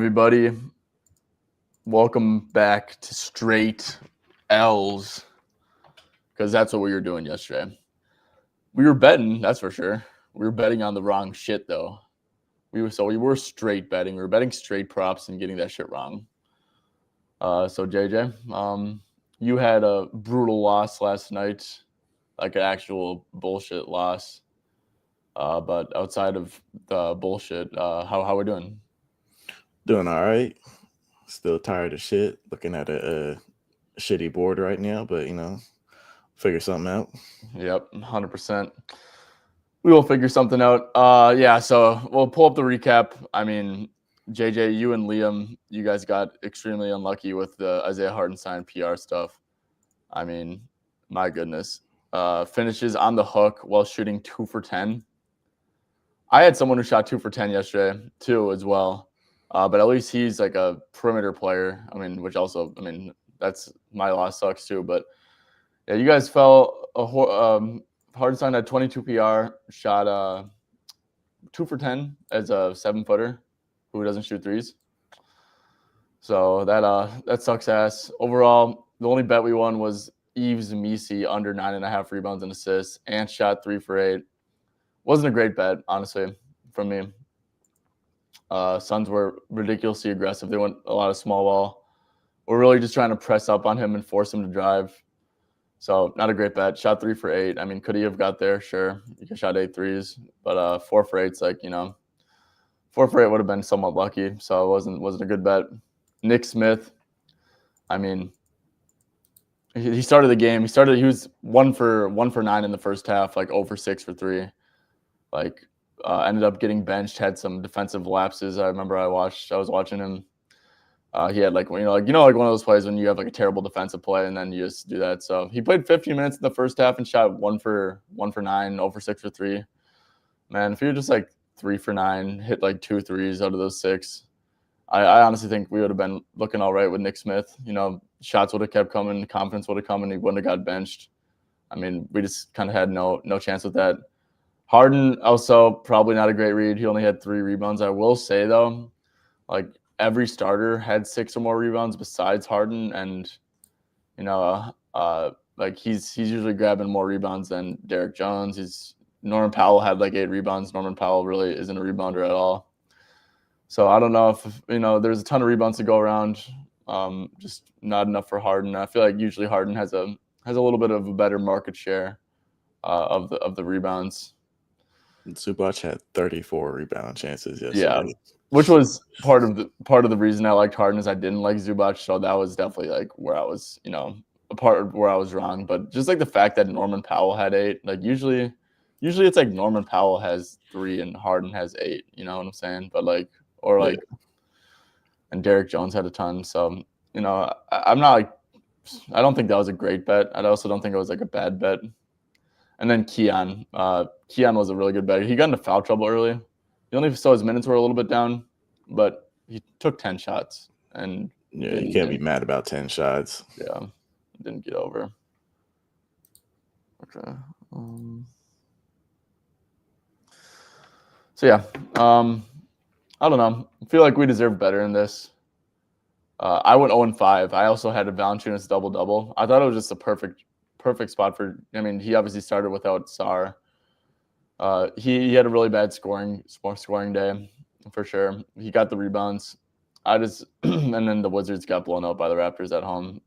everybody? Welcome back to Straight L's, because that's what we were doing yesterday. We were betting, that's for sure. We were betting on the wrong shit, though. We were straight betting. We were betting straight props and getting that shit wrong. So JJ, you had a brutal loss last night, like an actual bullshit loss. But outside of the bullshit, how we doing? Doing all right. Still tired of shit. Looking at a shitty board right now, but figure something out. Yep, 100%. We will figure something out. Yeah, so we'll pull up the recap. I mean, JJ, you and Liam, you guys got extremely unlucky with the Isaiah Hartenstein PR stuff. I mean, my goodness. Finishes on the hook while shooting 2 for 10. I had someone who shot 2 for 10 yesterday, too, as well. But at least he's like a perimeter player. I mean, that's my loss sucks, too. But yeah, you guys fell. Hartenstein had 22 PR, shot 2 for 10 as a 7-footer who doesn't shoot threes. So that sucks ass. Overall, the only bet we won was Yves Misi under 9.5 rebounds and assists, and shot 3 for 8. Wasn't a great bet, honestly, from me. Suns were ridiculously aggressive. They went a lot of small ball. We're really just trying to press up on him and force him to drive. So not a great bet. Shot 3 for 8. I mean, could he have got there? Sure. He could shot 8 threes, but 4 for 8's 4 for 8 would have been somewhat lucky. So it wasn't a good bet. Nick Smith, I mean, he started the game. He was 1 for 9 in the first half, like 0 for 6 for 3. Ended up getting benched, had some defensive lapses. I remember I was watching him. He had like one of those plays when you have like a terrible defensive play and then you just do that. So he played 15 minutes in the first half and shot 1 for 9, 0 for 6 for 3. Man, if you're just like 3 for 9, hit like 2 threes out of those 6, I honestly think we would have been looking all right with Nick Smith. Shots would have kept coming, confidence would have come, and he wouldn't have got benched. I mean, we just kind of had no chance with that. Harden also probably not a great read. He only had 3 rebounds. I will say though, like every starter had 6 or more rebounds besides Harden, and he's usually grabbing more rebounds than Derek Jones. Norman Powell had like 8 rebounds. Norman Powell really isn't a rebounder at all. So I don't know if there's a ton of rebounds to go around. Just not enough for Harden. I feel like usually Harden has a little bit of a better market share of the rebounds. Zubac had 34 rebound chances yesterday. Yeah, which was part of the reason I liked Harden is I didn't like Zubac. So that was definitely like where I was, a part of where I was wrong. But just like the fact that Norman Powell had 8, like usually it's like Norman Powell has 3 and Harden has 8. You know what I'm saying? But and Derek Jones had a ton. So I'm not like, I don't think that was a great bet. I also don't think it was like a bad bet. And then Keon was a really good bet. He got into foul trouble early. He only saw his minutes were a little bit down, but he took 10 shots. And yeah, you can't be mad about 10 shots. Yeah, didn't get over. Okay. So yeah, I don't know. I feel like we deserve better in this. I went 0-5. I also had a Valanciunas double-double. I thought it was just a perfect spot for. I mean, he obviously started without Sarr. He had a really bad scoring day for sure. He got the rebounds. And then the Wizards got blown out by the Raptors at home,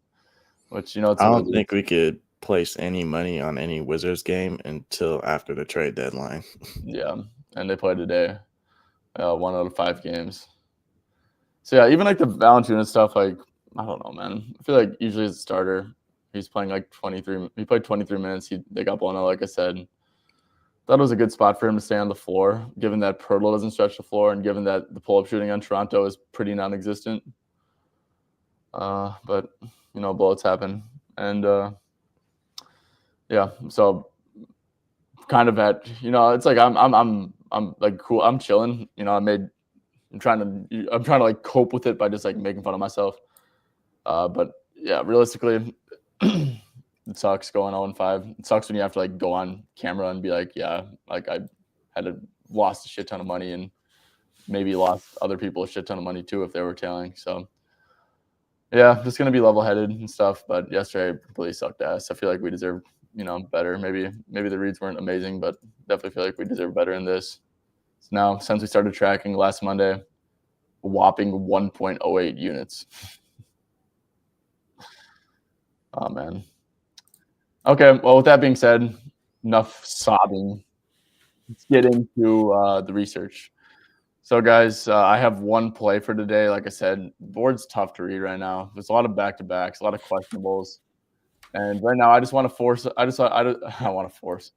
which I don't think we could place any money on any Wizards game until after the trade deadline. Yeah, and they played today, 1 out of 5 games. So yeah, even like the Valanciunas stuff, like I don't know, man. I feel like usually as a starter, he's playing like 23. He played 23 minutes. They got blown out, like I said. Thought it was a good spot for him to stay on the floor, given that Pirtle doesn't stretch the floor, and given that the pull-up shooting on Toronto is pretty non-existent. But bullets happen, and yeah. So kind of it's like I'm like cool. I'm chilling. I'm trying to like cope with it by just like making fun of myself. But yeah, realistically, it sucks going 0-5. It sucks when you have to like go on camera and be like, yeah, like I had lost a shit ton of money and maybe lost other people a shit ton of money too if they were tailing. So yeah, just gonna be level-headed and stuff. But yesterday completely sucked ass. I feel like we deserve, better. Maybe the reads weren't amazing, but definitely feel like we deserve better in this. So now, since we started tracking last Monday, a whopping 1.08 units. Oh man. Okay, well, with that being said, enough sobbing. Let's get into the research. So, guys, I have one play for today. Like I said, board's tough to read right now. There's a lot of back-to-backs, a lot of questionables. And right now, I just want to force. I want to force.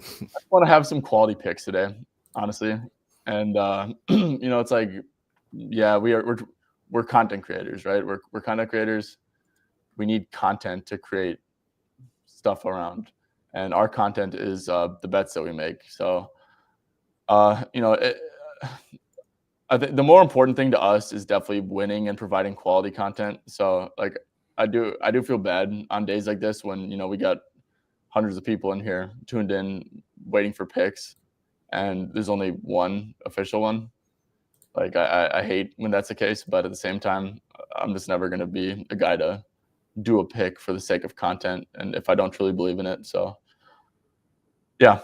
I want to have some quality picks today, honestly. And it's like, yeah, we're content creators, right? We're content creators. We need content to create stuff around, and our content is the bets that we make. So, I think the more important thing to us is definitely winning and providing quality content. So, like, I do feel bad on days like this when we got hundreds of people in here tuned in waiting for picks, and there's only one official one. Like, I hate when that's the case, but at the same time, I'm just never going to be a guy to do a pick for the sake of content, and if I don't truly believe in it. So yeah,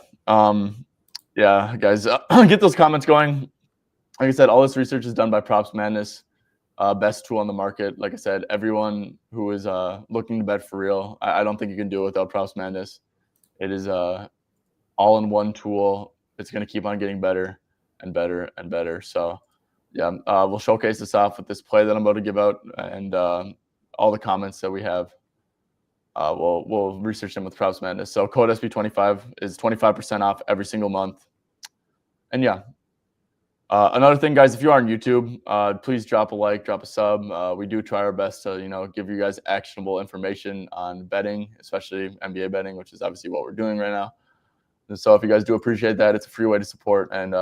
yeah, guys, get those comments going. Like I said, all this research is done by Props Madness, best tool on the market. Like I said, everyone who is looking to bet for real, I don't think you can do it without Props Madness. It is all-in-one tool. It's going to keep on getting better and better and better. So yeah, we'll showcase this off with this play that I'm about to give out, and all the comments that we have. We'll research them with Props Madness. So code SB25 is 25% off every single month. And yeah, another thing, guys, if you are on YouTube, please drop a like, drop a sub. We do try our best to give you guys actionable information on betting, especially NBA betting, which is obviously what we're doing right now. And so if you guys do appreciate that, it's a free way to support, and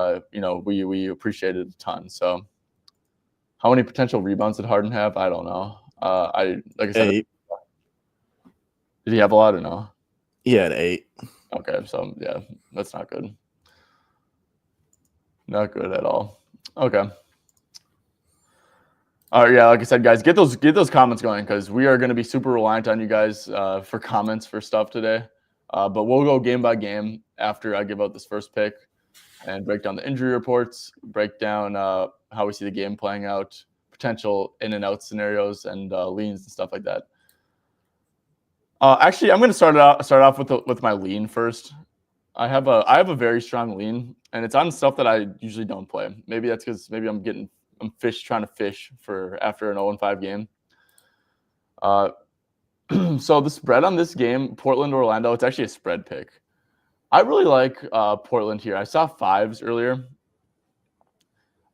we appreciate it a ton. So how many potential rebounds did Harden have? I don't know. Like I said, 8. Did he have a lot or no? He had 8. Okay, so yeah, that's not good. Not good at all. Okay. All right, yeah, like I said, guys, get those comments going, because we are going to be super reliant on you guys for comments for stuff today. But we'll go game by game after I give out this first pick and break down the injury reports, break down how we see the game playing out, potential in and out scenarios, and leans and stuff like that. Actually, I'm going to start off with my lean first. I have a very strong lean, and it's on stuff that I usually don't play. Maybe that's because I'm trying to fish for after an 0-5 game. So the spread on this game, Portland Orlando, it's actually a spread pick. I really like Portland here. I saw 5s earlier.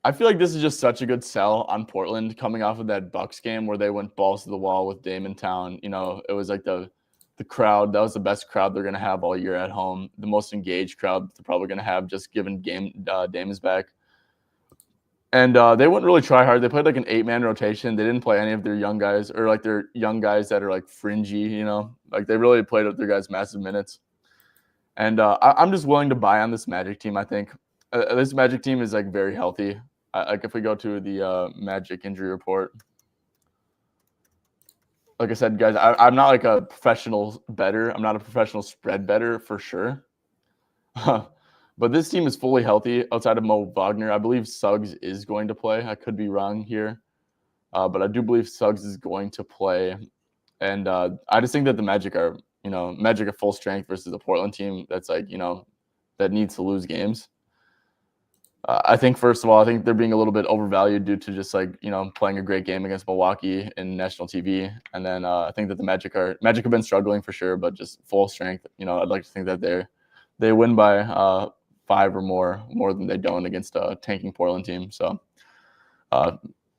I feel like this is just such a good sell on Portland coming off of that Bucks game where they went balls to the wall with Dame in town. It was like the crowd. That was the best crowd they're going to have all year at home. The most engaged crowd they're probably going to have, just given Dame is back. And they wouldn't really try hard. They played like an 8-man rotation. They didn't play any of their young guys, or like their young guys that are like fringy, like they really played up their guys massive minutes. And I'm just willing to buy on this Magic team. I think this Magic team is like very healthy. Like if we go to the Magic injury report, like I said, guys, I'm not like a professional bettor. I'm not a professional spread bettor for sure. But this team is fully healthy outside of Mo Wagner. I believe Suggs is going to play. I could be wrong here. But I do believe Suggs is going to play. And I just think that the Magic are, Magic at full strength versus a Portland team that's like, that needs to lose games. I think, first of all, I think they're being a little bit overvalued due to just like, playing a great game against Milwaukee in national TV. And then I think that the Magic have been struggling for sure, but just full strength. I'd like to think that they win by 5 or more than they don't against a tanking Portland team. So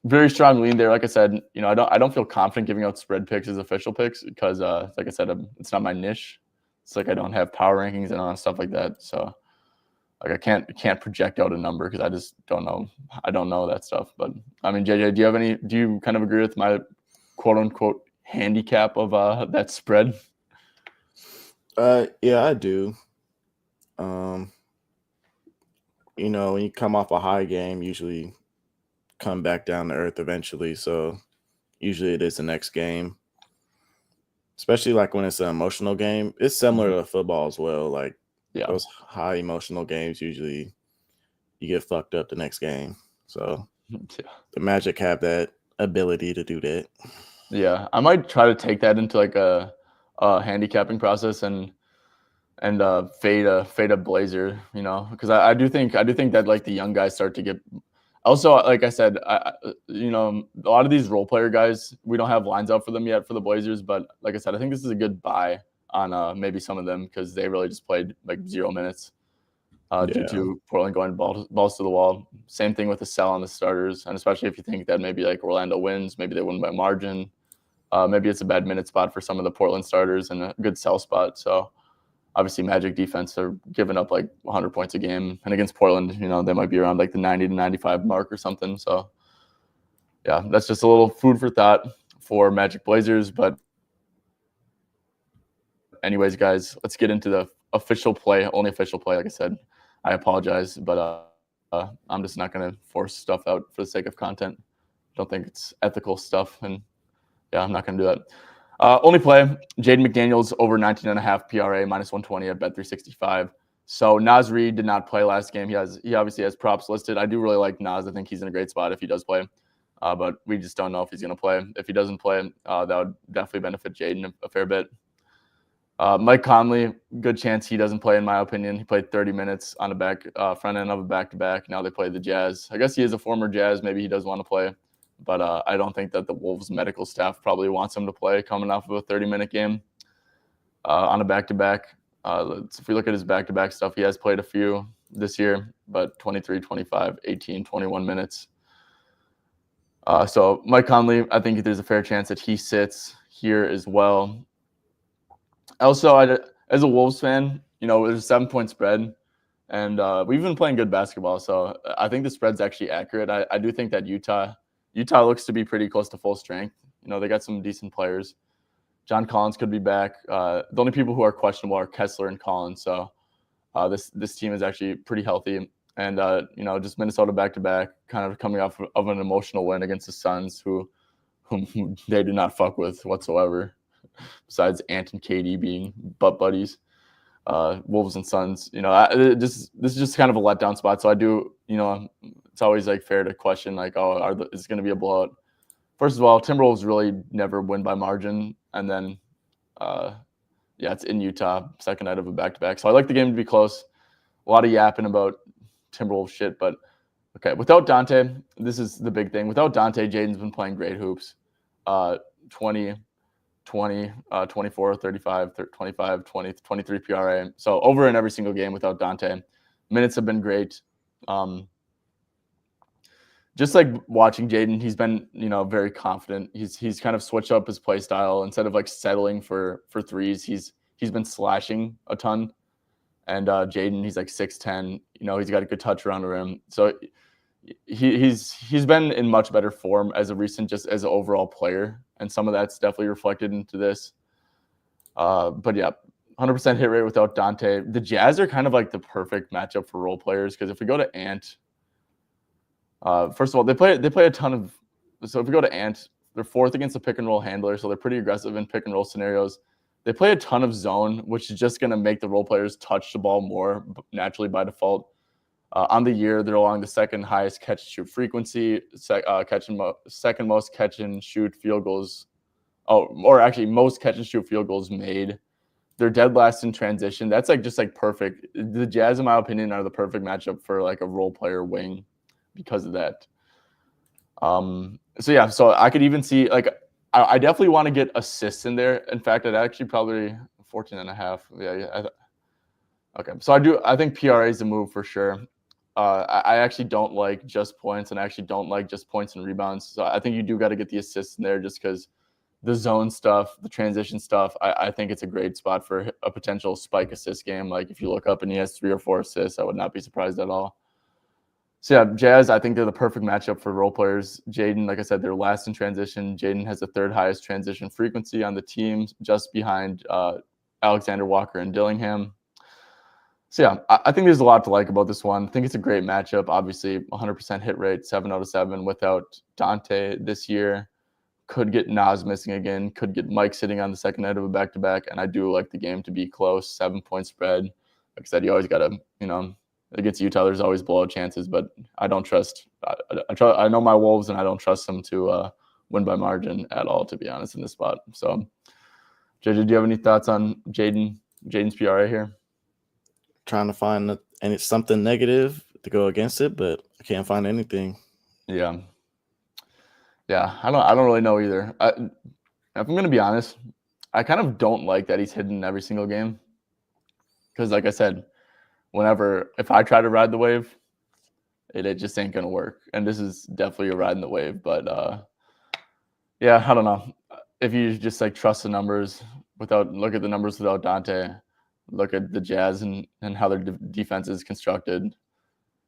very strong lean there. Like I said, I don't feel confident giving out spread picks as official picks because, like I said, it's not my niche. It's like I don't have power rankings and stuff like that. So like I can't project out a number because I just don't know. I don't know that stuff. But I mean, JJ, do you kind of agree with my quote unquote handicap of that spread? Yeah, I do. When you come off a high game, usually come back down to earth eventually. So usually it is the next game, especially like when it's an emotional game. It's similar to football as well. Like those high emotional games, usually you get fucked up the next game. So the Magic have that ability to do that. Yeah, I might try to take that into like a handicapping process and fade a Blazer, you know, because I do think that like the young guys start to get. Also, like I said, you know, a lot of these role player guys, we don't have lines up for them yet for the Blazers, but like I said, I think this is a good buy on maybe some of them because they really just played like 0 minutes due to Portland going balls to the wall. Same thing with the sell on the starters, and especially if you think that maybe like Orlando wins, maybe they win by margin. Maybe it's a bad minute spot for some of the Portland starters and a good sell spot. So obviously Magic defense are giving up like 100 points a game. And against Portland, you know, they might be around like the 90 to 95 mark or something. So yeah, that's just a little food for thought for Magic Blazers. But anyways, guys, let's get into the official play, only official play. Like I said, I apologize, but I'm just not going to force stuff out for the sake of content. Don't think it's ethical stuff. And yeah, I'm not going to do that. Only play, Jaden McDaniels over 19.5 PRA, minus 120 at Bet365. So Naz Reid did not play last game. He obviously has props listed. I do really like Naz. I think he's in a great spot if he does play. But we just don't know if he's going to play. If he doesn't play, that would definitely benefit Jaden a fair bit. Mike Conley, good chance he doesn't play in my opinion. He played 30 minutes on the front end of a back-to-back. Now they play the Jazz. I guess he is a former Jazz. Maybe he does want to play. But I don't think that the Wolves medical staff probably wants him to play coming off of a 30-minute game on a back-to-back. If we look at his back-to-back stuff, he has played a few this year, but 23, 25, 18, 21 minutes. So Mike Conley, I think there's a fair chance that he sits here as well. Also, as a Wolves fan, you know, there's a 7-point spread, and we've been playing good basketball, so I think the spread's actually accurate. I do think that Utah looks to be pretty close to full strength. You know, they got some decent players. John Collins could be back. The only people who are questionable are Kessler and Collins. So this team is actually pretty healthy. And, you know, just Minnesota back-to-back, kind of coming off of an emotional win against the Suns, whom they do not fuck with whatsoever, besides Ant and KD being butt buddies. Wolves and Suns, you know, this is just kind of a letdown spot. So I do, you know, it's always like fair to question like, oh, is it going to be a blowout? First of all, Timberwolves really never win by margin, and then, yeah, it's in Utah, second night of a back-to-back. So I like the game to be close. A lot of yapping about Timberwolves shit, but okay. Without Dante, this is the big thing. Without Dante, Jaden's been playing great hoops. 20, 24, 35, 25, 20, 23 PRA. So over in every single game without Dante. Minutes have been great. Just like watching Jaden, he's been, you know, very confident. He's kind of switched up his play style. Instead of like settling for threes, he's been slashing a ton. And Jaden, he's like 6'10". You know, he's got a good touch around the rim. So he's been in much better form as a recent, just as an overall player. And some of that's definitely reflected into this. But yeah, 100% hit rate without Dante. The Jazz are kind of like the perfect matchup for role players because if we go to Ant, first of all, they play a ton of. So if we go to Ant, they're fourth against the pick and roll handler, so they're pretty aggressive in pick and roll scenarios. They play a ton of zone, which is just going to make the role players touch the ball more naturally by default. On the year, they're along the second highest catch and shoot frequency, second most catch and shoot field goals. Or actually most catch and shoot field goals made. They're dead last in transition. That's like just like perfect. The Jazz, in my opinion, are the perfect matchup for like a role player wing because of that. So yeah, so I could even see like I definitely want to get assists in there. In fact, I'd actually probably 14.5. Yeah. Okay, so I think PRA is the move for sure. I actually don't like just points, and I actually don't like just points and rebounds. So I think you do got to get the assists in there just because the zone stuff, the transition stuff, I think it's a great spot for a potential spike assist game. Like if you look up and he has 3 or 4 assists, I would not be surprised at all. So yeah, Jazz, I think they're the perfect matchup for role players. Jaden, like I said, they're last in transition. Jaden has the 3rd highest transition frequency on the team, just behind Alexander Walker and Dillingham. So yeah, I think there's a lot to like about this one. I think it's a great matchup. Obviously, 100% hit rate, 7 out of 7 without Dante this year. Could get Nas missing again. Could get Mike sitting on the second night of a back-to-back. And I do like the game to be close, 7-point spread. Like I said, you always got to, against Utah, there's always blowout chances, but I don't trust. I know my Wolves, and I don't trust them to win by margin at all, to be honest, in this spot. So, JJ, do you have any thoughts on Jaden's PRA here? Trying to find and it's something negative to go against it, but I can't find anything. Yeah, I don't really know either. If I'm gonna be honest, I kind of don't like that he's hidden every single game. Because, like I said, if I try to ride the wave, it just ain't gonna work. And this is definitely a riding the wave. But yeah, I don't know. If you just like trust the numbers look at the numbers without Dante, look at the Jazz and how their defense is constructed.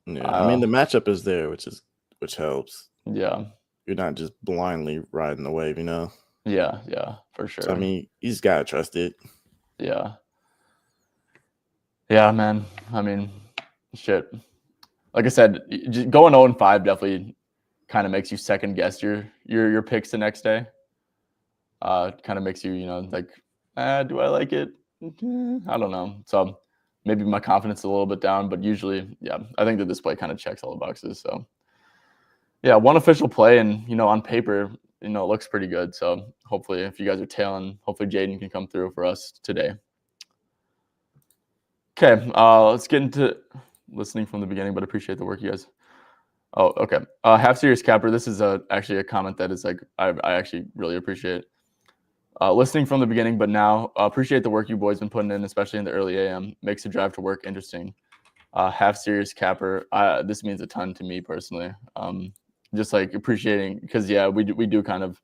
Yeah, I mean the matchup is there, which helps. Yeah, you're not just blindly riding the wave, Yeah, for sure. So, I mean, you just gotta trust it. Yeah, man. I mean, shit. Like I said, just going 0-5 definitely kind of makes you second guess your picks the next day. Kind of makes you, like, do I like it? I don't know. So maybe my confidence is a little bit down, but usually, yeah, I think that this play kind of checks all the boxes. So yeah, one official play, and on paper, it looks pretty good. So hopefully, if you guys are tailing, hopefully Jaden can come through for us today. Okay, let's get into listening from the beginning, but appreciate the work, you guys. Oh, okay. Half serious capper. This is actually a comment that is like I actually really appreciate. Listening from the beginning, but now appreciate the work you boys been putting in, especially in the early AM. Makes the drive to work interesting. Half serious capper. This means a ton to me personally. Just like appreciating, because yeah, we do kind of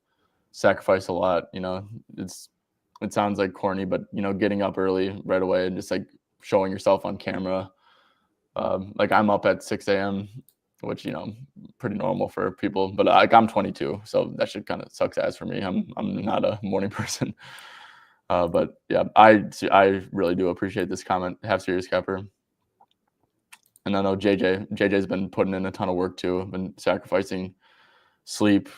sacrifice a lot. It sounds like corny, but getting up early right away and just like showing yourself on camera. Like I'm up at 6 a.m., which pretty normal for people, but I'm 22, so that should kind of sucks ass for me. I'm not a morning person, but yeah, I really do appreciate this comment. Have serious capper, and I know JJ's been putting in a ton of work too. Been sacrificing sleep,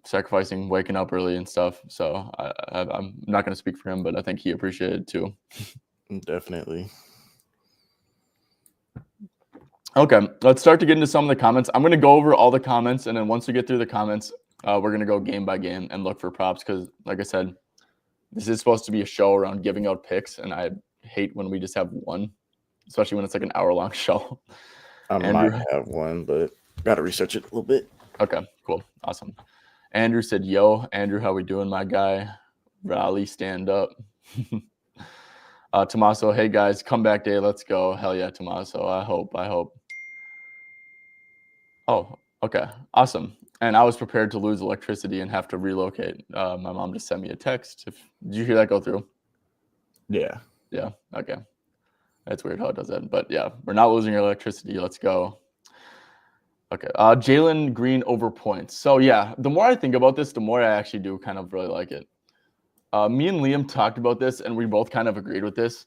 sacrificing waking up early and stuff. So I'm not going to speak for him, but I think he appreciated it too. Definitely. Okay, let's start to get into some of the comments. I'm going to go over all the comments, and then once we get through the comments, we're going to go game by game and look for props because, like I said, this is supposed to be a show around giving out picks, and I hate when we just have one, especially when it's like an hour-long show. I might have one, but got to research it a little bit. Okay, cool. Awesome. Andrew said, yo, Andrew, how we doing, my guy? Raleigh, stand up. Tommaso, hey, guys, comeback day. Let's go. Hell yeah, Tommaso. I hope. Oh, okay. Awesome. And I was prepared to lose electricity and have to relocate. My mom just sent me a text. Did you hear that go through? Yeah. Yeah. Okay. That's weird how it does that. But yeah, we're not losing our electricity. Let's go. Okay. Jalen Green over points. So yeah, the more I think about this, the more I actually do kind of really like it. Me and Liam talked about this, and we both kind of agreed with this.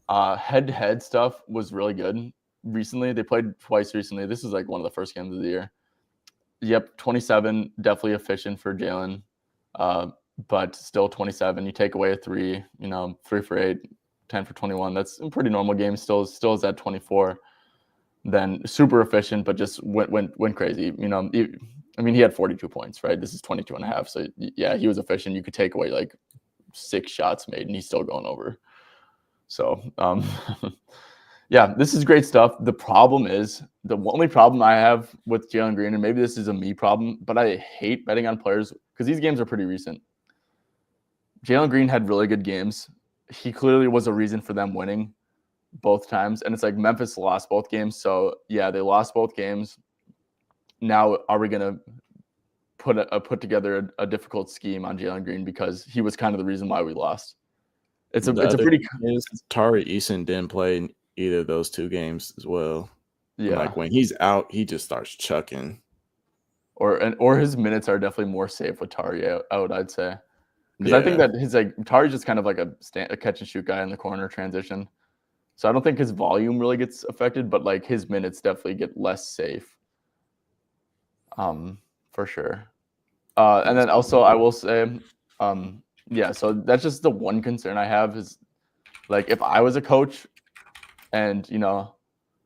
Head-to-head stuff was really good recently. They played twice recently. This is like one of the first games of the year. Yep, 27, definitely efficient for Jalen, but still 27. You take away a 3, 3 for 8, 10 for 21. That's a pretty normal game. Still is at 24. Then super efficient, but just went crazy. He had 42 points, right? This is 22 and a half. So yeah, he was efficient. You could take away like 6 shots made, and he's still going over. So yeah, this is great stuff. The only problem I have with Jalen Green, and maybe this is a me problem, but I hate betting on players because these games are pretty recent. Jalen Green had really good games. He clearly was a reason for them winning both times. And it's like Memphis lost both games. So yeah, they lost both games. Now are we going to put together a difficult scheme on Jalen Green because he was kind of the reason why we lost? It's a pretty. Tari Eason didn't play in either of those 2 games as well. Yeah, like when he's out, he just starts chucking. Or his minutes are definitely more safe with Tari out, I'd say. Because I think that his Tari's just kind of like a catch and shoot guy in the corner transition. So I don't think his volume really gets affected, but like his minutes definitely get less safe. For sure. And then also I will say, yeah, so that's just the one concern I have is like if I was a coach and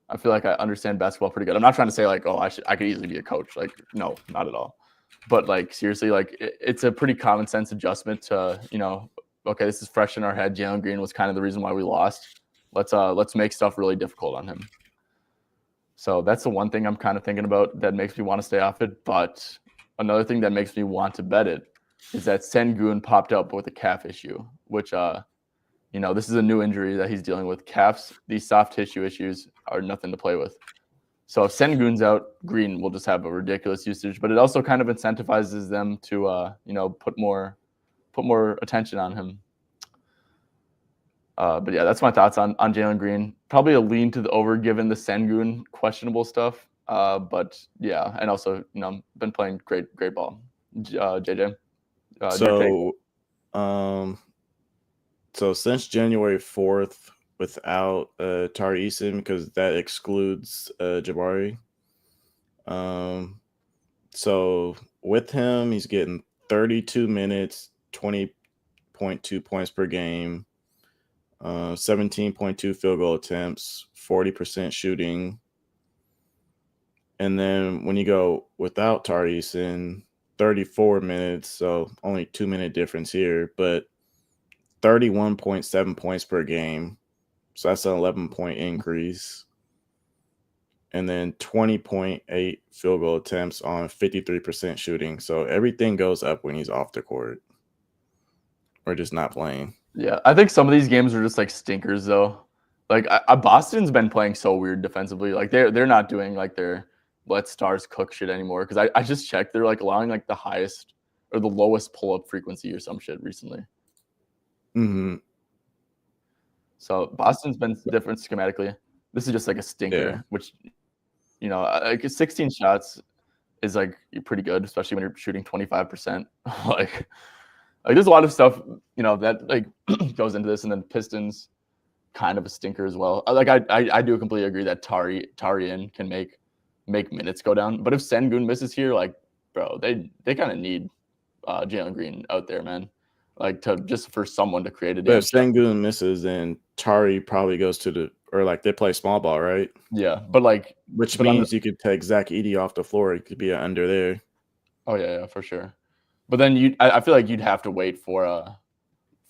I feel like I understand basketball pretty good. I'm not trying to say like, oh, I could easily be a coach. Like, no, not at all. But like seriously, like it's a pretty common sense adjustment to, okay, this is fresh in our head. Jalen Green was kind of the reason why we lost. Let's make stuff really difficult on him. So that's the one thing I'm kind of thinking about that makes me want to stay off it. But another thing that makes me want to bet it is that Sengun popped up with a calf issue, which this is a new injury that he's dealing with. Calves, these soft tissue issues are nothing to play with. So if Sengun's out, Green will just have a ridiculous usage, but it also kind of incentivizes them to put more attention on him. But yeah, that's my thoughts on Jalen Green. Probably a lean to the over given the Sengun questionable stuff. But yeah, and also been playing great ball. JJ. So since January 4th, without Tari Eason, because that excludes Jabari. So with him, he's getting 32 minutes, 20.2 points per game, 17.2 field goal attempts, 40% shooting. And then when you go without Tari Eason, 34 minutes, so only 2-minute difference here, but 31.7 points per game. So that's an 11-point increase. And then 20.8 field goal attempts on 53% shooting. So everything goes up when he's off the court or just not playing. Yeah, I think some of these games are just like stinkers though. Like Boston's been playing so weird defensively. Like they're not doing like their let stars cook shit anymore. Because I just checked, they're like allowing like the highest or the lowest pull up frequency or some shit recently. Mm-hmm. So Boston's been different schematically. This is just like a stinker, which like 16 shots is like pretty good, especially when you're shooting 25%. like there's a lot of stuff that like goes into this, and then Pistons kind of a stinker as well. Like I do completely agree that Tarian can make minutes go down, but if Sengun misses here, like bro, they kind of need Jalen Green out there, man. Like just for someone to create a damn. But if Sengun misses, then Tari probably goes to they play small ball, right? Yeah, but which means you could take Zach Edey off the floor. It could be an under there. Oh yeah, for sure. But then I feel like you'd have to wait for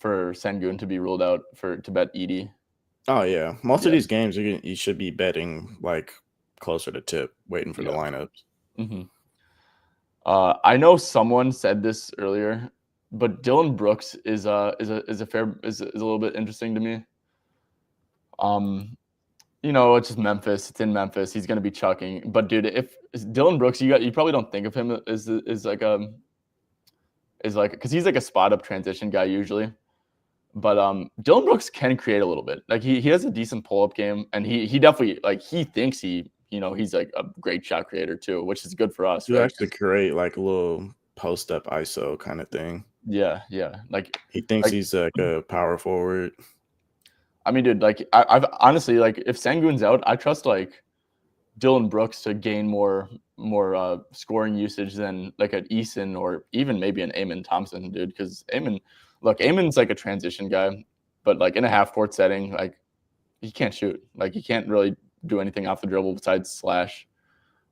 Sengun to be ruled out to bet Edey. Oh yeah, most of these games you should be betting like closer to tip, waiting for the lineups. Mm-hmm. I know someone said this earlier, but Dylan Brooks is a little bit interesting to me. It's just Memphis. It's in Memphis. He's going to be chucking. But dude, if Dylan Brooks, you probably don't think of him as because he's like a spot up transition guy usually. But Dylan Brooks can create a little bit. Like he has a decent pull up game, and he definitely he thinks he's like a great shot creator too, which is good for us. You actually create like a little post up ISO kind of thing. Yeah. Like he thinks he's like a power forward. I mean, dude, like I've honestly, like if Sengun's out, I trust like Dylan Brooks to gain more scoring usage than like an Eason or even maybe an Amen Thompson, dude. Because Amen's like a transition guy, but like in a half court setting, like he can't shoot. Like he can't really do anything off the dribble besides slash.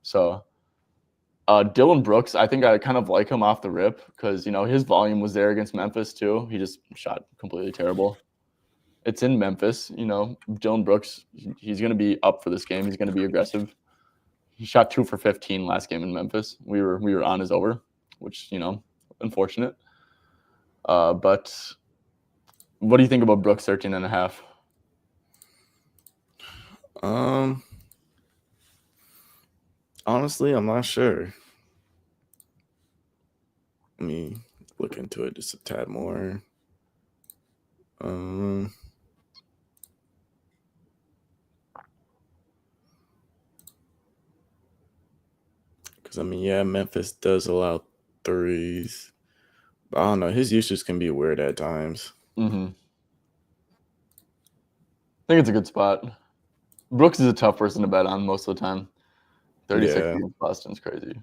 So Dylan Brooks, I think I kind of like him off the rip because his volume was there against Memphis too. He just shot completely terrible. It's in Memphis, Dylan Brooks, he's going to be up for this game. He's going to be aggressive. He shot 2 for 15 last game in Memphis. We were on his over, which, unfortunate. But what do you think about Brooks 13.5? Honestly, I'm not sure. Let me look into it just a tad more. Because Memphis does allow threes, but I don't know. His usage can be weird at times. Mm-hmm. think it's a good spot. Brooks is a tough person to bet on most of the time. 36 against Boston's crazy.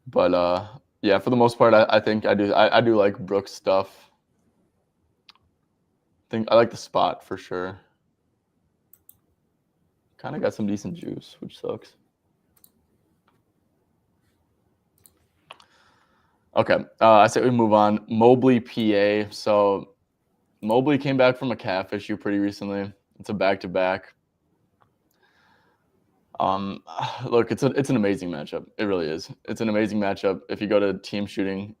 But yeah, for the most part, I think I do like Brooks stuff. I like the spot for sure. Kind of got some decent juice, which sucks. Okay, I say we move on. Mobley, PA. So Mobley came back from a calf issue pretty recently. It's a back-to-back. Look, it's an amazing matchup. It really is. It's an amazing matchup. If you go to team shooting,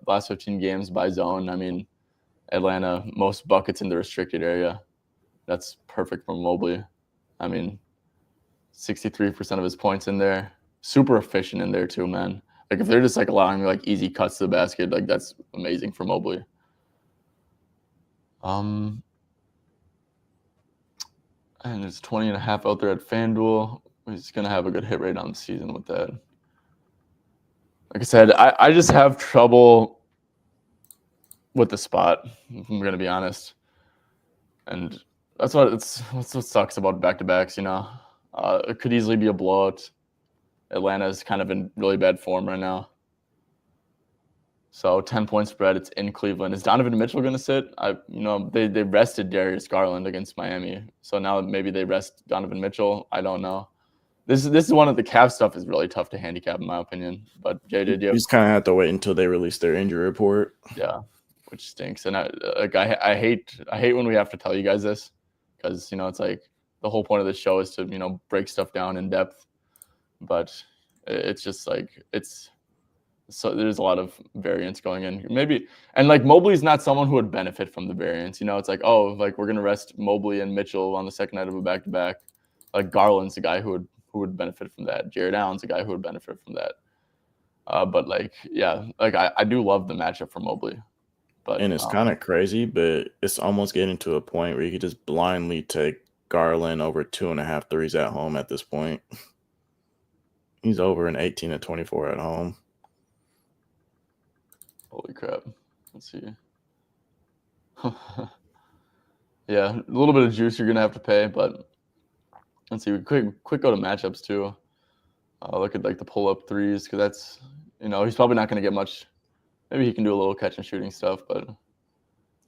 last 15 games by zone, I mean, Atlanta, most buckets in the restricted area. That's perfect for Mobley. I mean, 63% of his points in there. Super efficient in there too, man. Like if they're just like allowing like easy cuts to the basket, like that's amazing for Mobley. And it's 20.5 out there at FanDuel. He's gonna have a good hit rate on the season with that. Like I said, I just have trouble with the spot, if I'm gonna be honest. And that's what sucks about back-to-backs, you know. It could easily be a blowout. Atlanta is kind of in really bad form right now. So 10-point spread. It's in Cleveland. Is Donovan Mitchell going to sit? They rested Darius Garland against Miami, so now maybe they rest Donovan Mitchell. I don't know. This is one of the Cavs stuff is really tough to handicap in my opinion. But JJ, you just kind of have to wait until they release their injury report. Yeah, which stinks. And I hate when we have to tell you guys this because it's like the whole point of this show is to break stuff down in depth. But it's just like so there's a lot of variance going in maybe, and like Mobley's not someone who would benefit from the variance. It's like, oh, like we're gonna rest Mobley and Mitchell on the second night of a back-to-back. Like Garland's the guy who would benefit from that. Jared Allen's the guy who would benefit from that. But like, yeah, like I do love the matchup for Mobley. But and it's kind of crazy, but it's almost getting to a point where you could just blindly take Garland over 2.5 threes at home at this point. He's over an 18 to 24 at home. Holy crap. Let's see. Yeah, a little bit of juice you're going to have to pay, but let's see. Quick go to matchups too. Look at like the pull-up threes because that's, he's probably not going to get much. Maybe he can do a little catch and shooting stuff, but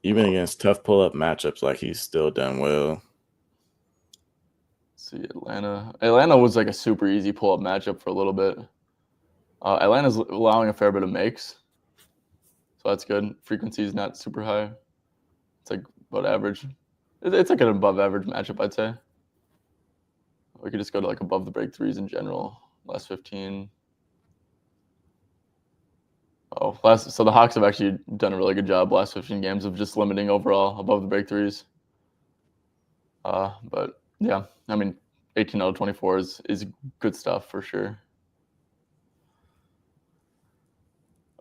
even against tough pull-up matchups, like he's still done well. Let's see, Atlanta was like a super easy pull-up matchup for a little bit. Atlanta's allowing a fair bit of makes, so that's good. Frequency is not super high. It's like about average. It's like an above-average matchup, I'd say. We could just go to like above the break threes in general. Last 15. So the Hawks have actually done a really good job last 15 games of just limiting overall above the break threes. But yeah, I mean, 18 out of 24 is good stuff for sure.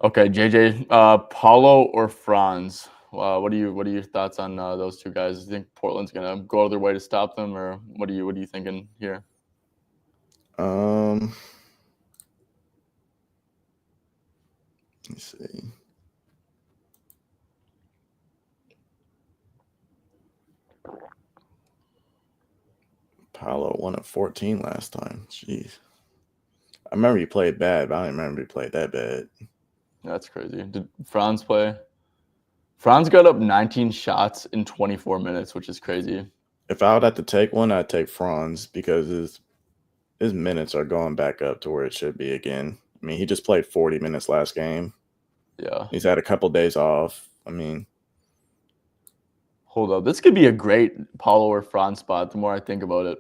Okay, JJ, Paulo or Franz? What are your thoughts on those two guys? Do you think Portland's gonna go out of their way to stop them, or what are you thinking here? Let's see. Paulo won at 14 last time. Jeez. I remember he played bad, but I don't remember he played that bad. That's crazy. Did Franz play? Franz got up 19 shots in 24 minutes, which is crazy. If I would have to take one, I'd take Franz because his minutes are going back up to where it should be again. I mean, he just played 40 minutes last game. Yeah. He's had a couple days off. I mean, hold up. This could be a great Paulo or Franz spot the more I think about it.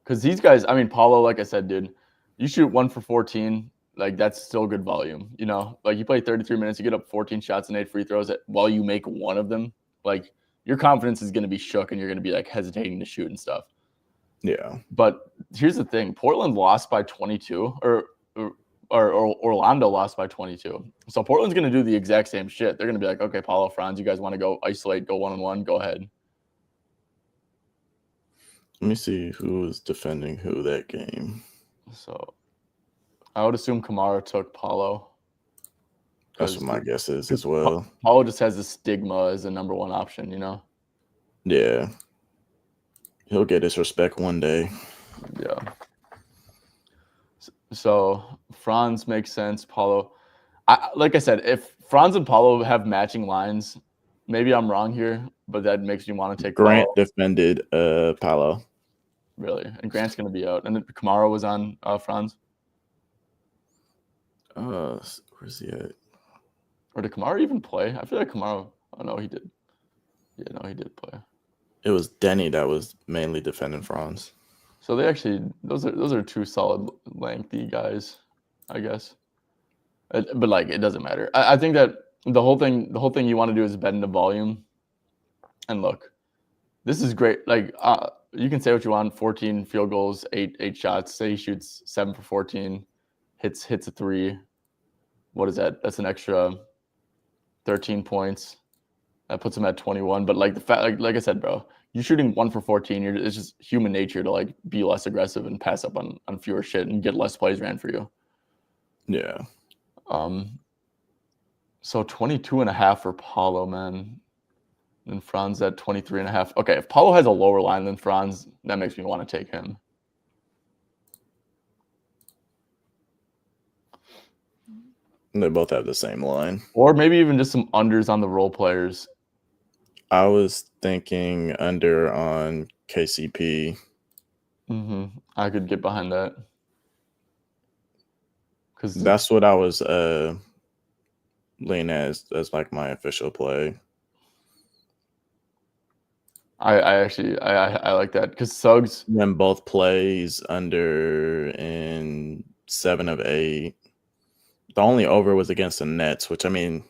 Because these guys, I mean, Paulo, like I said, dude, you shoot 1 for 14. Like, that's still good volume. Like you play 33 minutes, you get up 14 shots and 8 free throws while you make one of them. Like, your confidence is going to be shook and you're going to be like hesitating to shoot and stuff. Yeah. But here's the thing. Portland lost by 22 or Orlando lost by 22. So Portland's going to do the exact same shit. They're going to be like, okay, Paulo, Franz, you guys want to go isolate, go one-on-one, go ahead. Let me see who was defending who that game. So I would assume Kamara took Paulo. That's what my guess is as well. Paulo just has the stigma as the number one option, Yeah. He'll get his respect one day. Yeah. So Franz makes sense. Paulo, like I said, if Franz and Paulo have matching lines, maybe I'm wrong here, but that makes me want to take Grant Paulo. defended Paulo. Really, and Grant's going to be out, and then Kamara was on Franz. Where's he at? Or did Kamara even play? I feel like Kamara. Oh no, he did. Yeah, no, he did play. It was Denny that was mainly defending Franz. So they actually those are two solid lengthy guys, I guess. But like it doesn't matter. I think that the whole thing you want to do is bet into volume. And look, this is great. Like you can say what you want. 14 field goals, eight shots. Say he shoots 7 for 14, hits a 3. What is that? That's an extra 13 points. That puts him at 21. But like the fact, like I said, bro, you're shooting 1 for 14. It's just human nature to like be less aggressive and pass up on fewer shit and get less plays ran for you. Yeah. So 22.5 for Paulo, man. And Franz at 23.5. Okay, if Paulo has a lower line than Franz, that makes me want to take him. They both have the same line. Or maybe even just some unders on the role players. I was thinking under on KCP. I could get behind that. Because that's what I was leaning as like my official play. I actually like that because Suggs then both plays under in 7 of 8. The only over was against the Nets, which I mean,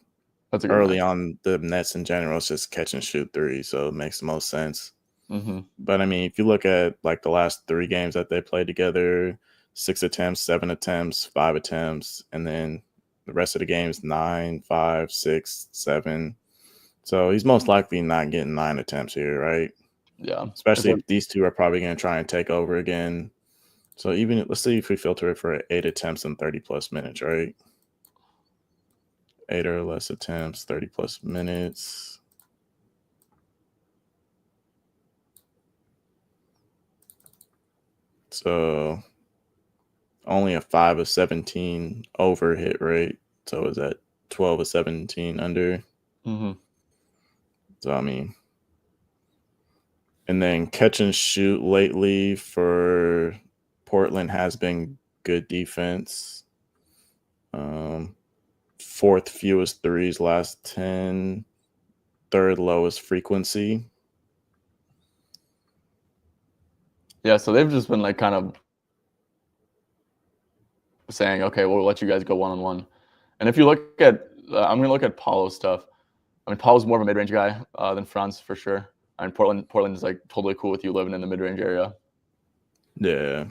that's early on the Nets in general is just catch and shoot 3, so it makes the most sense. But I mean, if you look at like the last 3 games that they played together, 6 attempts, 7 attempts, 5 attempts, and then the rest of the games 9, 5, 6, 7. So he's most likely not getting 9 attempts here, right? Yeah. Especially if these two are probably going to try and take over again. So even let's see if we filter it for 8 attempts and 30 plus minutes, right? 8 or less attempts, 30 plus minutes. So only a 5 of 17 over hit rate. So is that 12 of 17 under? So I mean, and then catch and shoot lately for Portland has been good defense. 4th fewest threes last 10. 3rd lowest frequency. Yeah, so they've just been like kind of saying, okay, we'll let you guys go one-on-one. And if you look at, I'm going to look at Paulo's stuff. I mean, Paulo's more of a mid-range guy than Franz for sure. I mean, Portland is like totally cool with you living in the mid-range area. Yeah.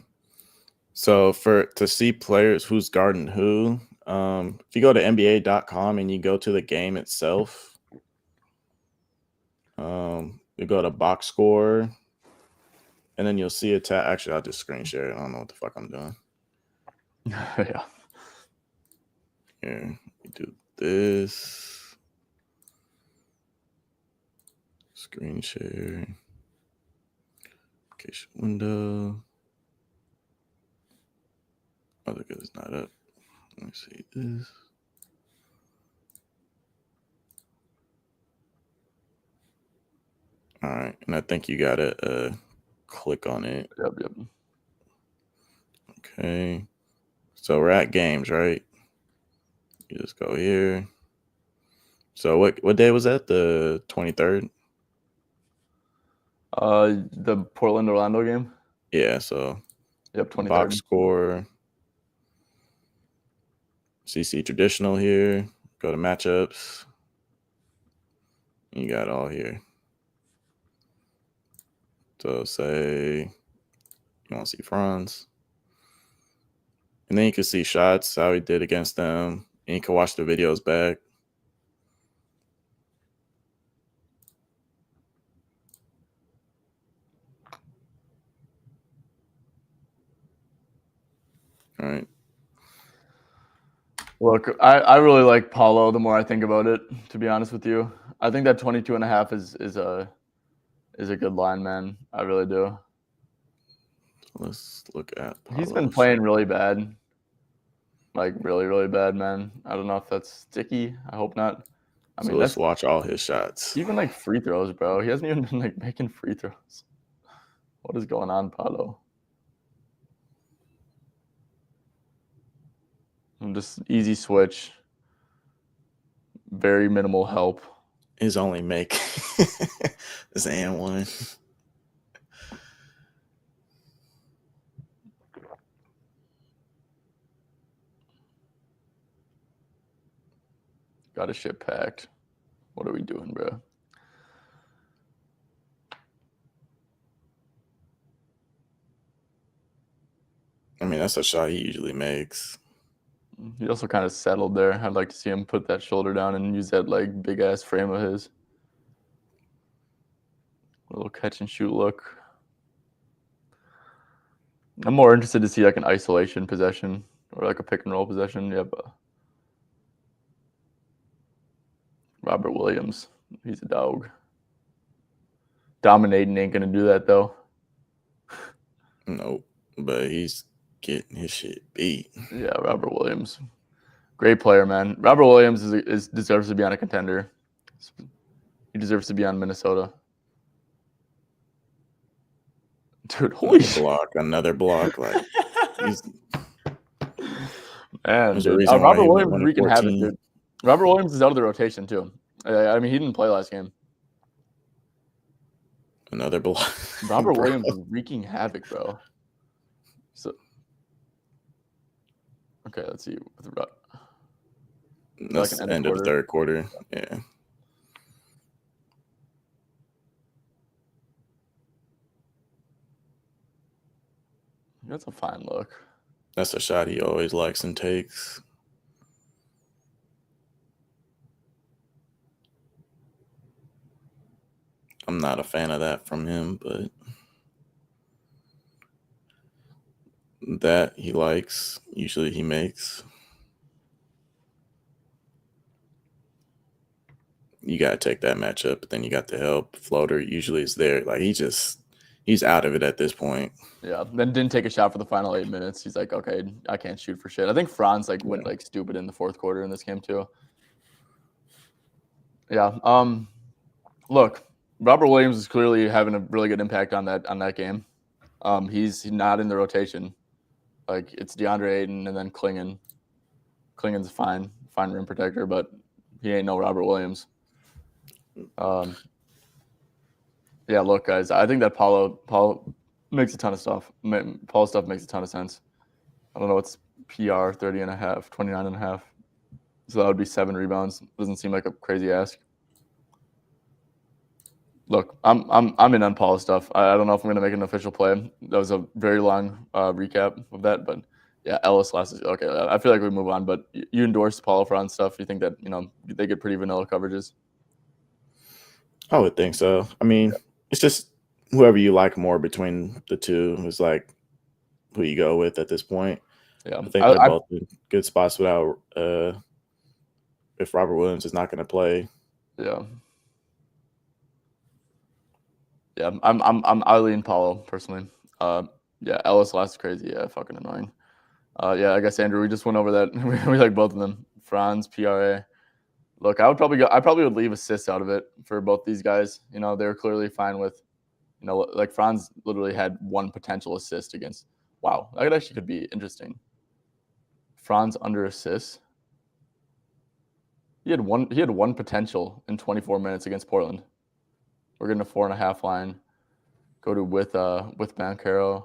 So to see players who's guarding who, if you go to NBA.com and you go to the game itself, you go to box score, and then you'll see a tab. Actually, I'll just screen share it. I don't know what the fuck I'm doing. Yeah. Here, we do this. Screen share. Application window. Oh, look, it's not up. Let me see this. All right, and I think you gotta click on it. Yep. Okay, so we're at games, right? You just go here. So what day was that? The 23rd? The Portland Orlando game. Yeah. So yep, 23rd. Box score. CC traditional here. Go to matchups. You got it all here. So say you want to see Franz. And then you can see shots, how he did against them. And you can watch the videos back. All right. Look, I really like Paulo the more I think about it, to be honest with you. I think that 22.5 is a is a good lineman. I really do. Let's look at He's been playing really bad. Like, really, really bad, man. I don't know if that's sticky. I hope not. I mean, let's watch all his shots. Even, like, free throws, bro. He hasn't even been, like, making free throws. What is going on, Paolo? Just easy switch. Very minimal help. His only make is and one. Got his shit packed. What are we doing, bro? I mean, that's a shot he usually makes. He also kind of settled there. I'd like to see him put that shoulder down and use that like big ass frame of his. A little catch and shoot look. I'm more interested to see like an isolation possession or like a pick and roll possession. Yeah, but Robert Williams, he's a dog. Dominating ain't gonna do that though. Nope, but he's getting his shit beat. Yeah, Robert Williams, great player, man. Robert Williams deserves to be on a contender. He deserves to be on Minnesota. Dude, holy another block. Like, he's man, dude. Robert Williams is wreaking havoc, dude. Robert Williams is out of the rotation too. I mean, he didn't play last game. Another block. Robert Williams is wreaking havoc, bro. So, okay, let's see. That's like end of the third quarter. Yeah. That's a fine look. That's a shot he always likes and takes. I'm not a fan of that from him, but that he likes. Usually he makes. You got to take that matchup, but then you got the help. Floater usually is there. Like, he's out of it at this point. Yeah, then didn't take a shot for the final 8 minutes. He's like, okay, I can't shoot for shit. I think Franz went like stupid in the fourth quarter in this game too. Yeah. Look, Robert Williams is clearly having a really good impact on that game. He's not in the rotation. Like, it's DeAndre Ayton and then Klingon. Klingon's fine rim protector, but he ain't no Robert Williams. Yeah, look, guys, I think that Paulo makes a ton of stuff. Paulo stuff makes a ton of sense. I don't know what's PR 30 and a half, 29 and a half. So that would be 7 rebounds. Doesn't seem like a crazy ask. Look, I'm in on Paulo stuff. I don't know if I'm gonna make an official play. That was a very long recap of that, but yeah, Ellis last. Okay, I feel like we move on. But you endorse Paulo Franz stuff. You think that they get pretty vanilla coverages? I would think so. I mean, it's just whoever you like more between the two is like who you go with at this point. Yeah, I think they're both in good spots without if Robert Williams is not going to play. Yeah. Yeah, I lean Paulo personally. Yeah, Ellis last is crazy. Yeah, fucking annoying. Yeah, I guess Andrew, we just went over that. We like both of them. Franz, PRA. Look, I probably would leave assists out of it for both these guys. They're clearly fine with, like Franz literally had 1 potential assist against. Wow, that actually could be interesting. Franz under assists. He had one potential in 24 minutes against Portland. We're getting a 4.5 line. Go to with Banchero.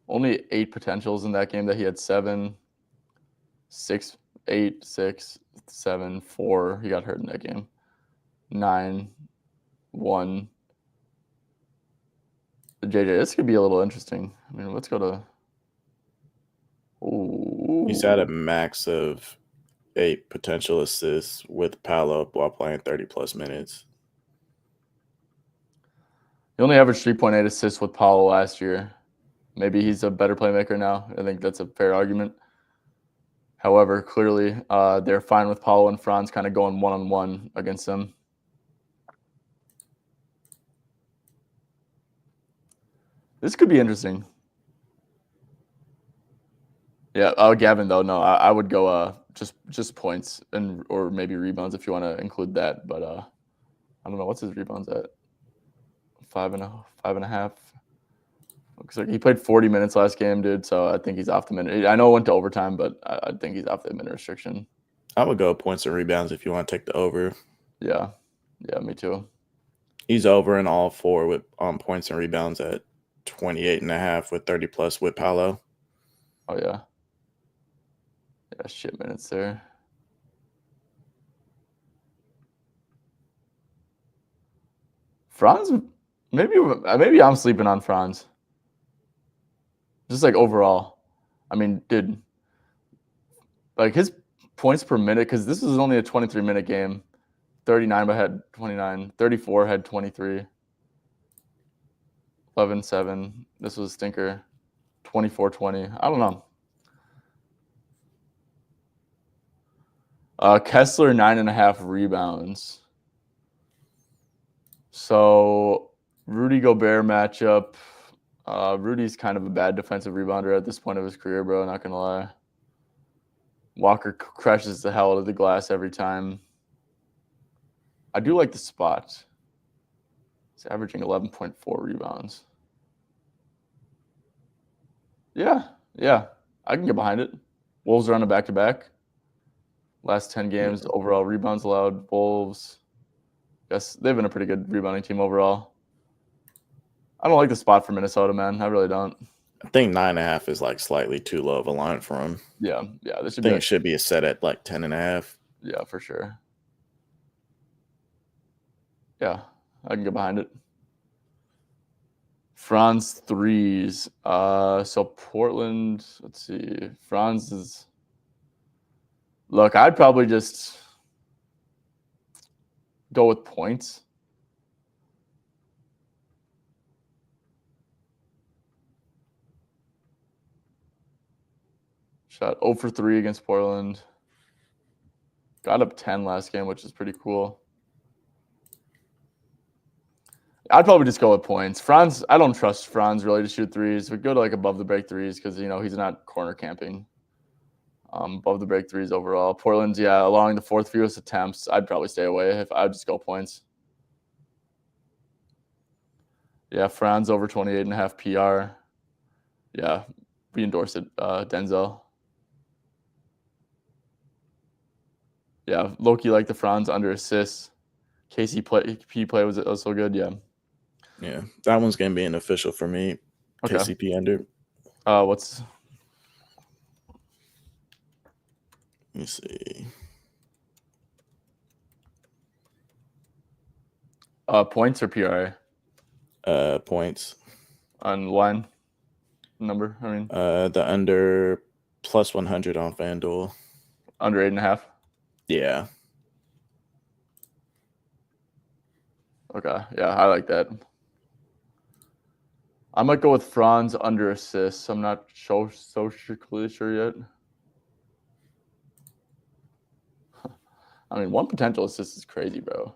Only 8 potentials in that game that he had 7, 6, 8, 6, 7, 4. He got hurt in that game. 9, 1. JJ, this could be a little interesting. I mean, let's go to. Ooh. He's had a max of 8 potential assists with Paolo while playing 30+ minutes. He only averaged 3.8 assists with Paolo last year. Maybe he's a better playmaker now. I think that's a fair argument. However, clearly they're fine with Paolo and Franz kind of going one-on-one against them. This could be interesting. Yeah. Oh, Gavin though. No, I would go just points and or maybe rebounds if you want to include that. But I don't know what's his rebounds at. 5.5. Looks like he played 40 minutes last game, dude. So I think he's off the minute. I know it went to overtime, but I think he's off the minute restriction. I would go points and rebounds if you want to take the over. Yeah, me too. He's over in all 4 with points and rebounds at 28.5 with 30 plus with Paolo. Oh yeah. Shit minutes there. Franz, maybe I'm sleeping on Franz. Just like overall, I mean, dude, like his points per minute, because this was only a 23-minute game. 39 but had 29. 34 had 23. 11-7. This was a stinker. 24-20. I don't know. Kessler 9.5 rebounds. So Rudy Gobert matchup. Rudy's kind of a bad defensive rebounder at this point of his career, bro. Not gonna lie. Walker crashes the hell out of the glass every time. I do like the spot. He's averaging 11.4 rebounds. Yeah. I can get behind it. Wolves are on a back-to-back. Last 10 games, overall rebounds allowed. Wolves. Yes, they've been a pretty good rebounding team overall. I don't like the spot for Minnesota, man. I really don't. I think 9.5 is like slightly too low of a line for him. Yeah. I think it should be a set at like 10.5. Yeah, for sure. Yeah, I can get behind it. Franz threes. So Portland, let's see. Franz is. Look, I'd probably just go with points. Shot 0 for 3 against Portland. Got up 10 last game, which is pretty cool. I'd probably just go with points. Franz, I don't trust Franz really to shoot threes. We go to like above the break threes because he's not corner camping. Above the break threes overall. Portland's allowing the 4th fewest attempts. I'd probably stay away if I'd just go points. Yeah, Franz over 28.5 PR. Yeah, we endorse it. Denzel. Yeah, Loki like the Franz under assists. KCP play was also good. Yeah. Yeah, that one's gonna be an official for me. Okay. KCP under. What's? Let me see. Points or PRA? Points. On line number, I mean. The under plus 100 on FanDuel. Under 8.5. Yeah. Okay. Yeah, I like that. I might go with Franz under assists. I'm not so strictly sure yet. I mean, 1 potential assist is crazy, bro.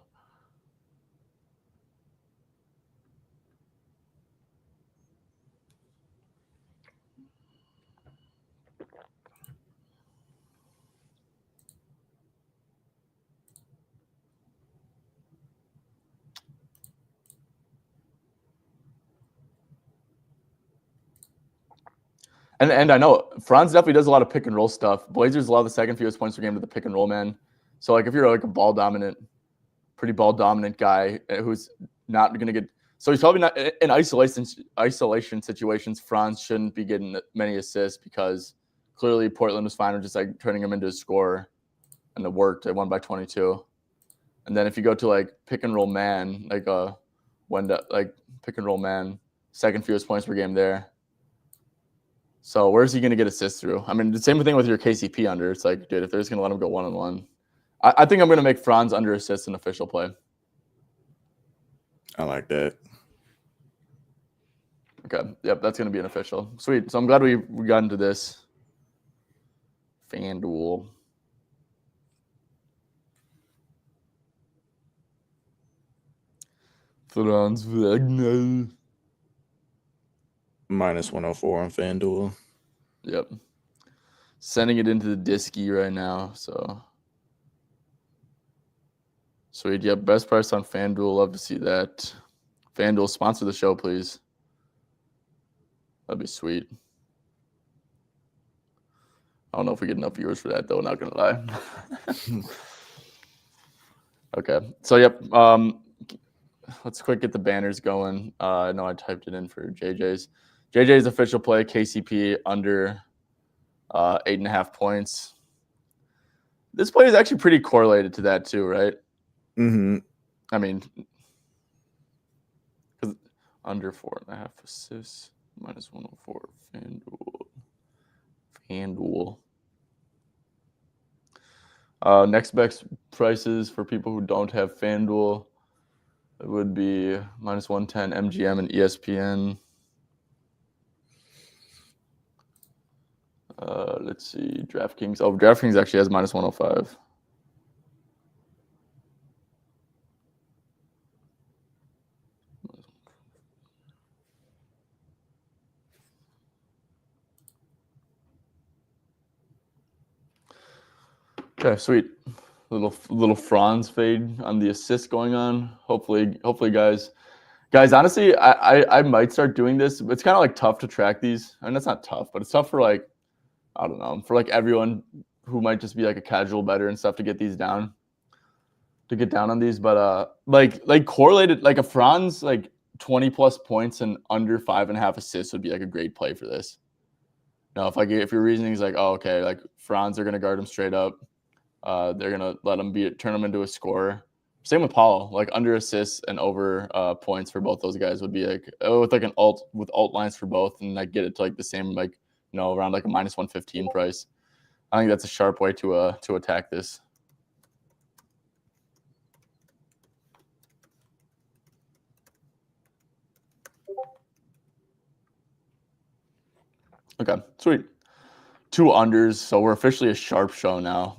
And I know Franz definitely does a lot of pick and roll stuff. Blazers allow the 2nd fewest points per game to the pick and roll man. So like if you're like a pretty ball dominant guy who's not going to get, so he's probably not in isolation situations. Franz shouldn't be getting many assists because clearly Portland was fine with just like turning him into a scorer, and it worked. They won by 22. And then if you go to like pick and roll man, like pick and roll man, 2nd fewest points per game there. So where's he going to get assists through? I mean, the same thing with your KCP under. It's like, dude, if they're just going to let him go 1-on-1, I think I'm going to make Franz under assists an official play. I like that. Okay. Yep, that's going to be an official. Sweet. So I'm glad we got into this. FanDuel. Franz Wagner. Minus 104 on FanDuel. Yep. Sending it into the Disky right now. So sweet. Yep. Best price on FanDuel. Love to see that. FanDuel, sponsor the show, please. That'd be sweet. I don't know if we get enough viewers for that, though. Not gonna lie. Okay. So yep. Let's quick get the banners going. I know I typed it in for JJ's. JJ's official play, KCP under 8.5 points. This play is actually pretty correlated to that too, right? Mm-hmm. I mean, because under 4.5 assists, minus 104 FanDuel. Next best prices for people who don't have FanDuel, it would be minus 110 MGM and ESPN. Let's see, DraftKings. Oh, DraftKings actually has minus 105. Okay, sweet. Little Franz fade on the assist going on. Hopefully, guys. Honestly, I might start doing this. It's kind of like tough to track these. I mean, that's not tough, but it's tough for like, I don't know, for like everyone who might just be like a casual bettor and stuff to get these down, to get down on these. But like correlated, like a Franz like 20 plus points and under 5.5 assists would be like a great play for this. Now, if your reasoning is like, oh, okay, like Franz are gonna guard him straight up, they're gonna let him turn him into a scorer. Same with Paul, like under assists and over points for both those guys would be like with like with alt lines for both, and like get it to like the same like around like a minus 115 price. I think that's a sharp way to attack this. Okay, sweet. 2 unders, so we're officially a sharp show now.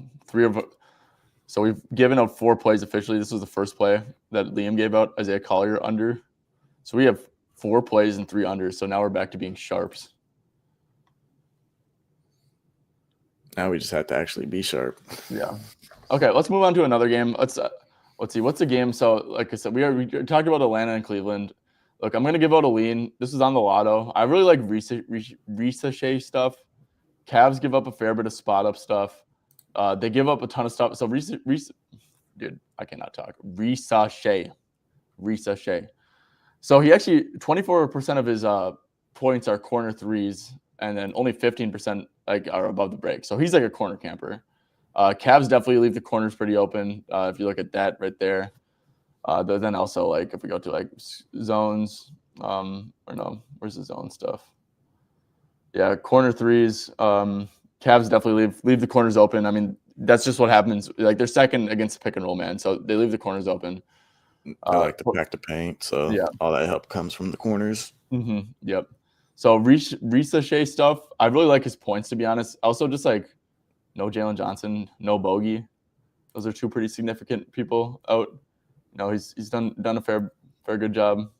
So we've given out 4 plays officially. This was the first play that Liam gave out, Isaiah Collier under. So we have 4 plays and 3 unders. So now we're back to being sharps. Now we just have to actually be sharp. Yeah. Okay, let's move on to another game. Let's see. What's the game? So, like I said, we talked about Atlanta and Cleveland. Look, I'm going to give out a lean. This is on the lotto. I really like Risa stuff. Cavs give up a fair bit of spot up stuff. They give up a ton of stuff. So, dude, I cannot talk. Risa Shea. So, he actually, 24% of his points are corner threes, and then only 15% like are above the break. So, he's like a corner camper. Cavs definitely leave the corners pretty open. If you look at that right there. Then also like if we go to like zones, or no, where's the zone stuff? Yeah, corner threes. Cavs definitely leave the corners open. I mean, that's just what happens. Like they're second against the pick and roll, man. So they leave the corners open. They like to pack the paint, so yeah, all that help comes from the corners. Mm-hmm. Yep. So Risa Shea stuff, I really like his points, to be honest. Also, just like no Jalen Johnson, no Bogey. Those are 2 pretty significant people out. He's done a fair good job.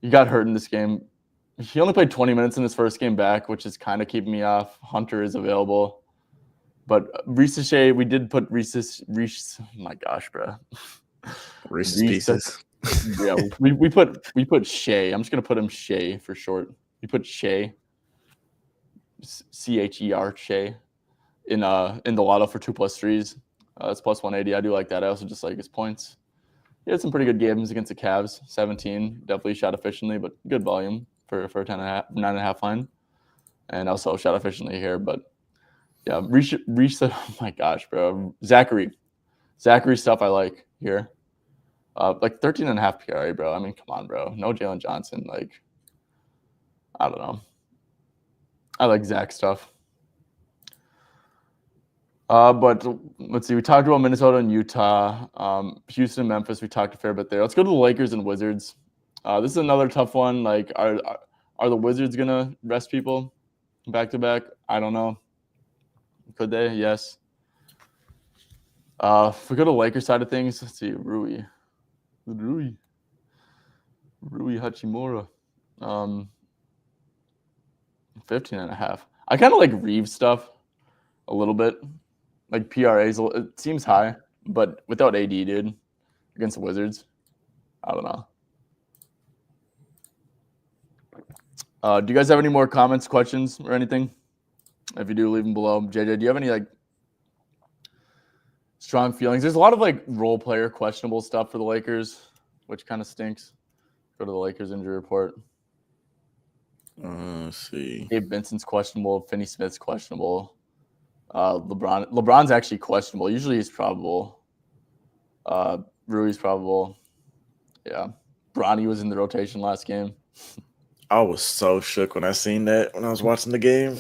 He got hurt in this game. He only played 20 minutes in his first game back, which is kind of keeping me off. Hunter is available. But Risa Shea, we did put Reese's. Oh my gosh, bro. Reese's Pieces. Yeah, we put Shea. I'm just gonna put him Shea for short. We put Shea, CHER Shea, in the lotto for 2 plus 3s. It's plus 180. I do like that. I also just like his points. He had some pretty good games against the Cavs. 17, definitely shot efficiently, but good volume for a 9.5 line. And also shot efficiently here. But yeah, reset. Oh my gosh, bro. Zachary stuff I like here. Like 13.5 PRA, bro. I mean, come on, bro. No Jalen Johnson. Like, I don't know. I like Zach stuff. But let's see. We talked about Minnesota and Utah, Houston, Memphis. We talked a fair bit there. Let's go to the Lakers and Wizards. This is another tough one. Like, are the Wizards gonna rest people back to back? I don't know. Could they? Yes. If we go to the Lakers side of things, let's see. Rui Hachimura. 15.5. I kind of like Reeves stuff a little bit. Like PRA's, it seems high, but without AD, dude, against the Wizards, I don't know. Do you guys have any more comments, questions, or anything? If you do, leave them below. JJ, do you have any like strong feelings? There's a lot of like role player questionable stuff for the Lakers, which kind of stinks. Go to the Lakers injury report. Let's see. Gabe Vincent's questionable. Finney Smith's questionable. LeBron's actually questionable. Usually he's probable. Rui's probable. Yeah. Bronny was in the rotation last game. I was so shook when I seen that when I was watching the game.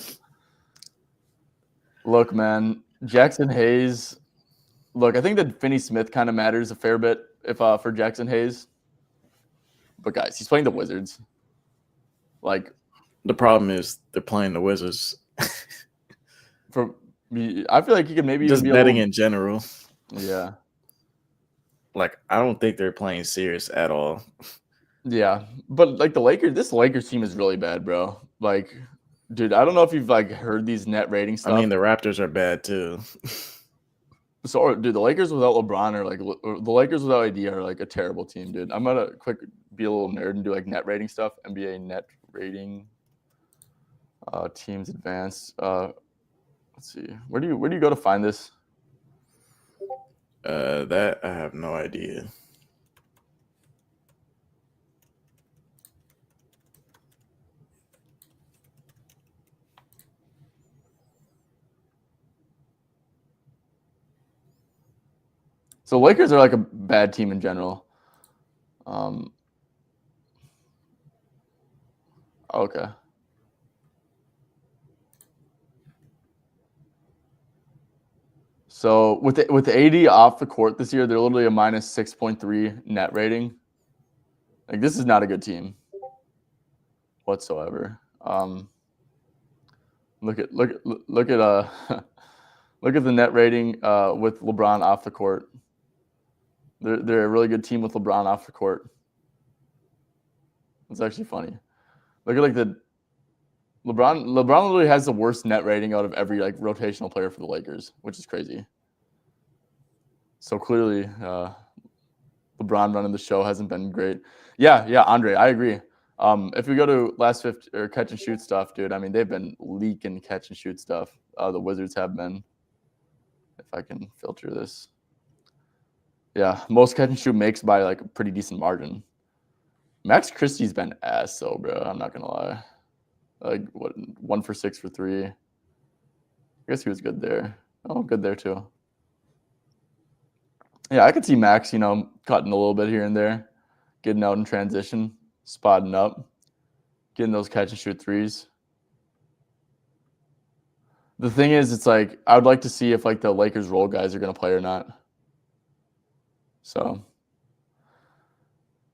Look, man, Jackson Hayes. Look, I think that Finney Smith kind of matters a fair bit if for Jackson Hayes. But guys, he's playing the Wizards. Like, the problem is they're playing the Wizards. I feel like he could maybe just even be betting in general. Yeah. Like, I don't think they're playing serious at all. Yeah, but like this Lakers team is really bad, bro. Like, dude, I don't know if you've like heard these net rating stuff. I mean, the Raptors are bad too. So, dude, the Lakers without LeBron the Lakers without AD are like a terrible team, dude. I'm gonna be a little nerd and do like net rating stuff. NBA net rating, teams advanced. Let's see, where do you go to find this? That I have no idea. So Lakers are like a bad team in general. Okay. So with the AD off the court this year, they're literally a minus 6.3 net rating. Like, this is not a good team whatsoever. Look at look at look at the net rating with LeBron off the court. They're a really good team with LeBron off the court. It's actually funny. Look at like the LeBron literally has the worst net rating out of every like rotational player for the Lakers, which is crazy. So clearly, LeBron running the show hasn't been great. Yeah, Andre, I agree. If we go to last 50 or catch and shoot stuff, dude, I mean, they've been leaking catch and shoot stuff. The Wizards have been. If I can filter this. Yeah, most catch and shoot makes by like a pretty decent margin. Max Christie's been ass, so bro, I'm not gonna lie. Like, what, 1 for 6 for 3. I guess he was good there. Oh, good there too. Yeah, I could see Max, cutting a little bit here and there, getting out in transition, spotting up, getting those catch and shoot threes. The thing is, it's like I would like to see if like the Lakers role guys are going to play or not. So,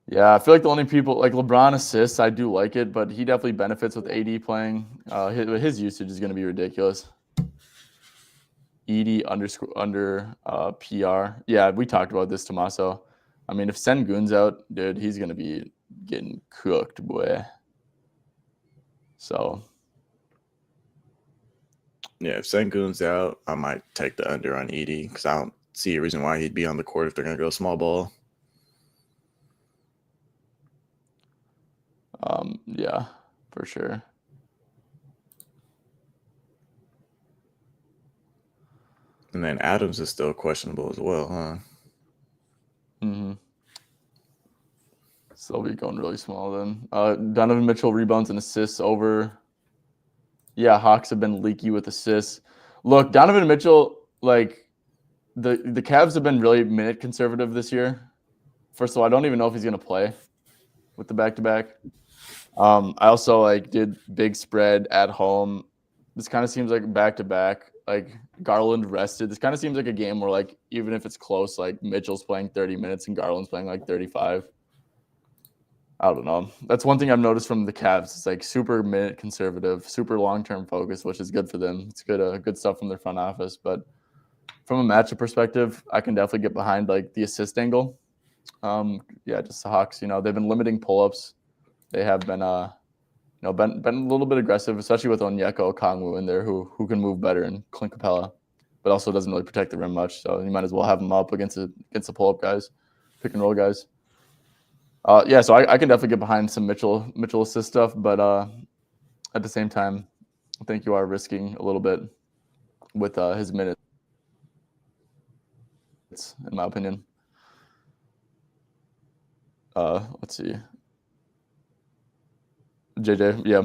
yeah, I feel like the only people like LeBron assists, I do like it, but he definitely benefits with AD playing. His usage is going to be ridiculous. ED under PR. Yeah, we talked about this, Tommaso. I mean, if Sengun's out, dude, he's going to be getting cooked, boy. So. Yeah, if Sengun's out, I might take the under on ED because I don't see a reason why he'd be on the court if they're going to go small ball. Yeah, for sure. And then Adams is still questionable as well, huh? Mm-hmm. So they'll be going really small then. Donovan Mitchell rebounds and assists over. Yeah, Hawks have been leaky with assists. Look, Donovan Mitchell, like the Cavs have been really minute conservative this year. First of all, I don't even know if he's going to play with the back-to-back. I also did big spread at home. This kind of seems like back-to-back. Like Garland rested. This kind of seems like a game where even if it's close, Mitchell's playing 30 minutes and Garland's playing 35. I don't know. That's one thing I've noticed from the Cavs. It's super minute conservative, super long-term focus, which is good for them. It's good stuff from their front office. But from a matchup perspective, I can definitely get behind the assist angle. Just the Hawks. They've been limiting pull-ups. They have been been a little bit aggressive, especially with Onyeka Okongwu in there, who can move better, and Clint Capella, but also doesn't really protect the rim much. So you might as well have him up against the pull-up guys, pick and roll guys. Yeah, so I can definitely get behind some Mitchell assist stuff, but at the same time, I think you are risking a little bit with his minutes, in my opinion. Let's see. JJ, yeah.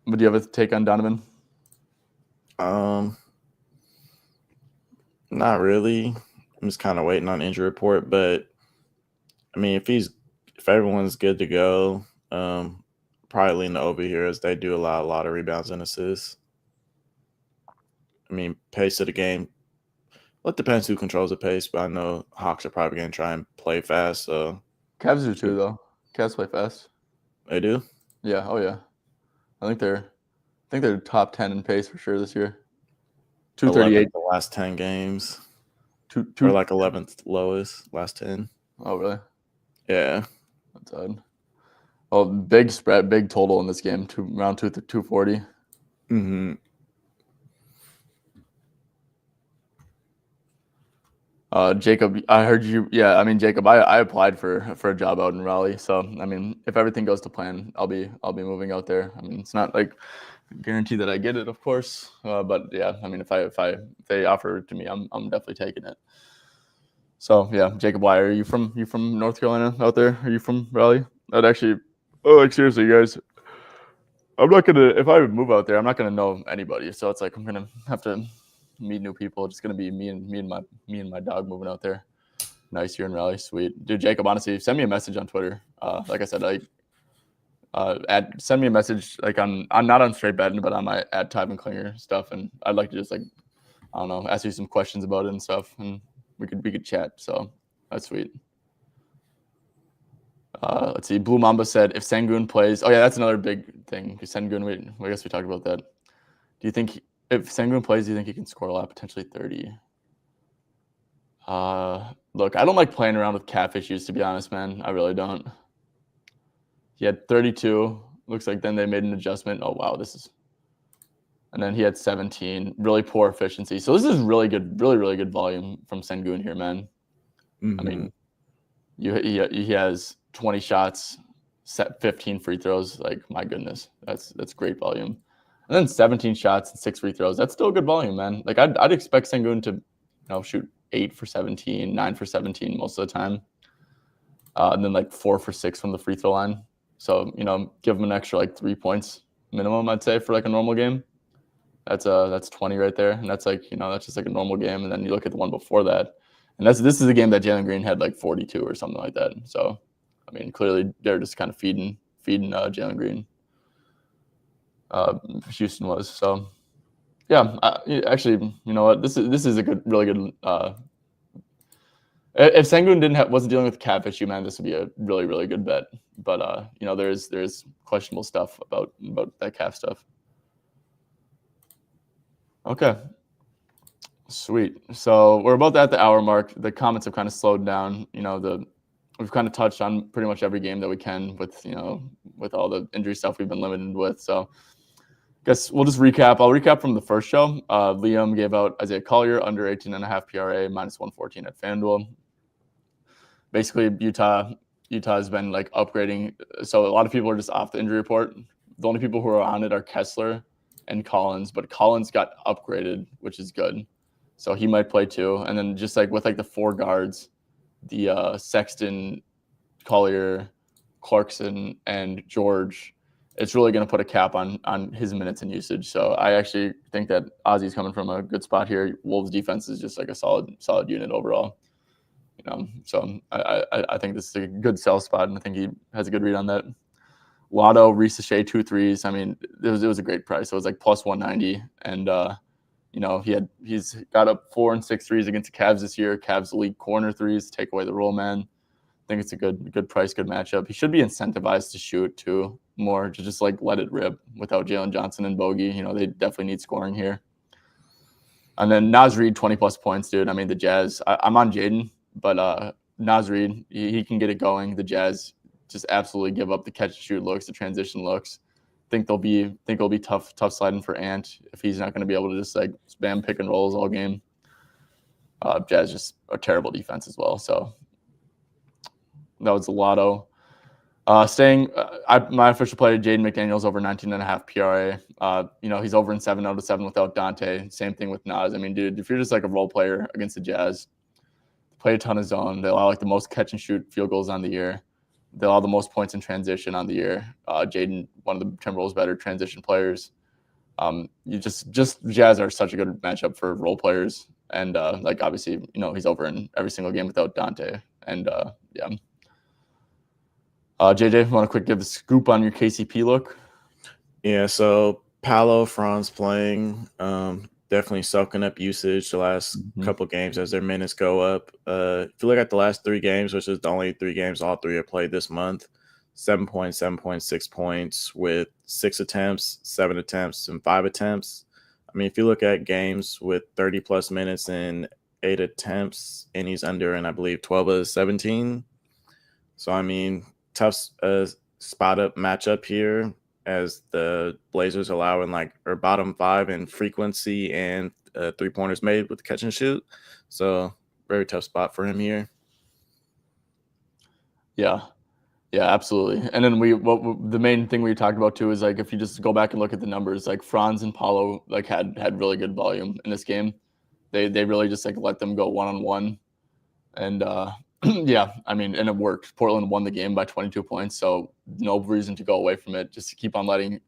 Would you have a take on Donovan? Not really. I'm just kind of waiting on injury report, but I mean, if everyone's good to go, probably lean the over here as they do a lot of rebounds and assists. I mean, pace of the game. Well, it depends who controls the pace, but I know Hawks are probably going to try and play fast. So Cavs do too, though. Cavs play fast. They do? Yeah. Oh yeah. I think they're top 10 in pace for sure this year. 238 the last 10 games. Or like 11th lowest last 10. Oh really? Yeah. That's odd. Oh, big spread, big total in this game. Around 240. Mm-hmm. Jacob, I heard you. Yeah, I mean, Jacob, I applied for a job out in Raleigh. So, I mean, if everything goes to plan, I'll be moving out there. I mean, it's not like guarantee that I get it, of course. But yeah, I mean, if they offer it to me, I'm definitely taking it. So yeah, Jacob, why are you from North Carolina out there? Are you from Raleigh? I'd actually, like seriously, you guys, I'm not gonna, if I move out there, I'm not gonna know anybody. So it's like I'm gonna have to meet new people. It's gonna be me and my dog moving out there. Nice here in Raleigh, sweet, dude. Jacob, honestly, send me a message on Twitter. Like I said, send me a message like I'm not on Straight Betting, but on my @Tyvan Klinger stuff, and I'd like to just like I don't know, ask you some questions about it and stuff, and we could chat. So that's sweet. Let's see. Blue Mamba said if Sengun plays, oh yeah, that's another big thing. Sengun, I guess we talked about that. Do you think if Sengun plays, do you think he can score a lot, potentially 30? Look, I don't like playing around with calf issues, to be honest, man. I really don't. He had 32. Looks like then they made an adjustment. Oh wow, and then he had 17. Really poor efficiency. So this is really good, really good volume from Sengun here, man. Mm-hmm. I mean, he has 20 shots, set 15 free throws. Like my goodness, that's great volume. And then 17 shots and 6 free throws. That's still good volume, man. Like I'd expect Sengun to shoot 8 for 17, 9 for 17 most of the time, and then like 4 for 6 from the free throw line. So give him an extra like 3 points minimum, I'd say, for like a normal game. That's 20 right there, and that's like that's just like a normal game. And then you look at the one before that, and this is the game that Jalen Green had like 42 or something like that. So, I mean, clearly they're just kind of feeding Jalen Green. Houston was so. Yeah, actually, you know what? This is a really good. If Sengun wasn't dealing with calf issue, man, this would be a really good bet. But there's questionable stuff about that calf stuff. Okay. Sweet. So we're about at the hour mark. The comments have kind of slowed down. We've kind of touched on pretty much every game that we can with all the injury stuff we've been limited with. So I guess we'll just recap. I'll recap from the first show. Liam gave out Isaiah Collier under 18.5 PRA, -114 at FanDuel. Basically, Utah has been like upgrading. So a lot of people are just off the injury report. The only people who are on it are Kessler and Collins, but Collins got upgraded, which is good. So he might play too. And then just like with like the 4 guards, the Sexton, Collier, Clarkson, and George, it's really going to put a cap on his minutes and usage. So I actually think that Ozzy's coming from a good spot here. Wolves defense is just like a solid unit overall. So I think this is a good sell spot, and I think he has a good read on that. Lotto, Risache, 2 threes. I mean, it was a great price. It was like +190, and he's got up 4 and 6 threes against the Cavs this year. Cavs league corner threes, take away the roll man. I think it's a good price, good matchup. He should be incentivized to shoot too more, to just like let it rip without Jalen Johnson and Bogey. They definitely need scoring here. And then Naz Reid, 20+ points, dude. I mean, the Jazz. I'm on Jaden, but Naz Reid, he can get it going. The Jazz just absolutely give up the catch and shoot looks, the transition looks. think it'll be tough sliding for Ant if he's not going to be able to just like spam pick and rolls all game. Jazz just a terrible defense as well. So that was the lotto. My official play, Jaden McDaniels over 19.5 PRA. He's over in 7 out of 7 without Dante. Same thing with Nas. I mean, dude, if you're just like a role player against the Jazz, play a ton of zone. They allow like the most catch and shoot field goals on the year. They allow the most points in transition on the year. Jaden, one of the Timberwolves' better transition players. Just Jazz are such a good matchup for role players. And like obviously, he's over in every single game without Dante. And yeah. JJ, want to quick give the scoop on your KCP look? Yeah, so Paolo, Franz playing, definitely soaking up usage the last couple games as their minutes go up. If you look at the last 3 games, which is the only 3 games all 3 are played this month, 7 points, 7 points, 6 points with 6 attempts, 7 attempts, and 5 attempts. I mean, if you look at games with 30-plus minutes and 8 attempts, and he's under, and I believe 12 of 17. So, I mean, tough spot up matchup here as the Blazers allowing bottom 5 in frequency and 3-pointers made with catch and shoot. So very tough spot for him here. Yeah, absolutely. And then the main thing we talked about too is like if you just go back and look at the numbers, like Franz and Paolo had really good volume in this game. They really just let them go one-on-one, and yeah, I mean, and it worked. Portland won the game by 22 points, so no reason to go away from it. Just keep on letting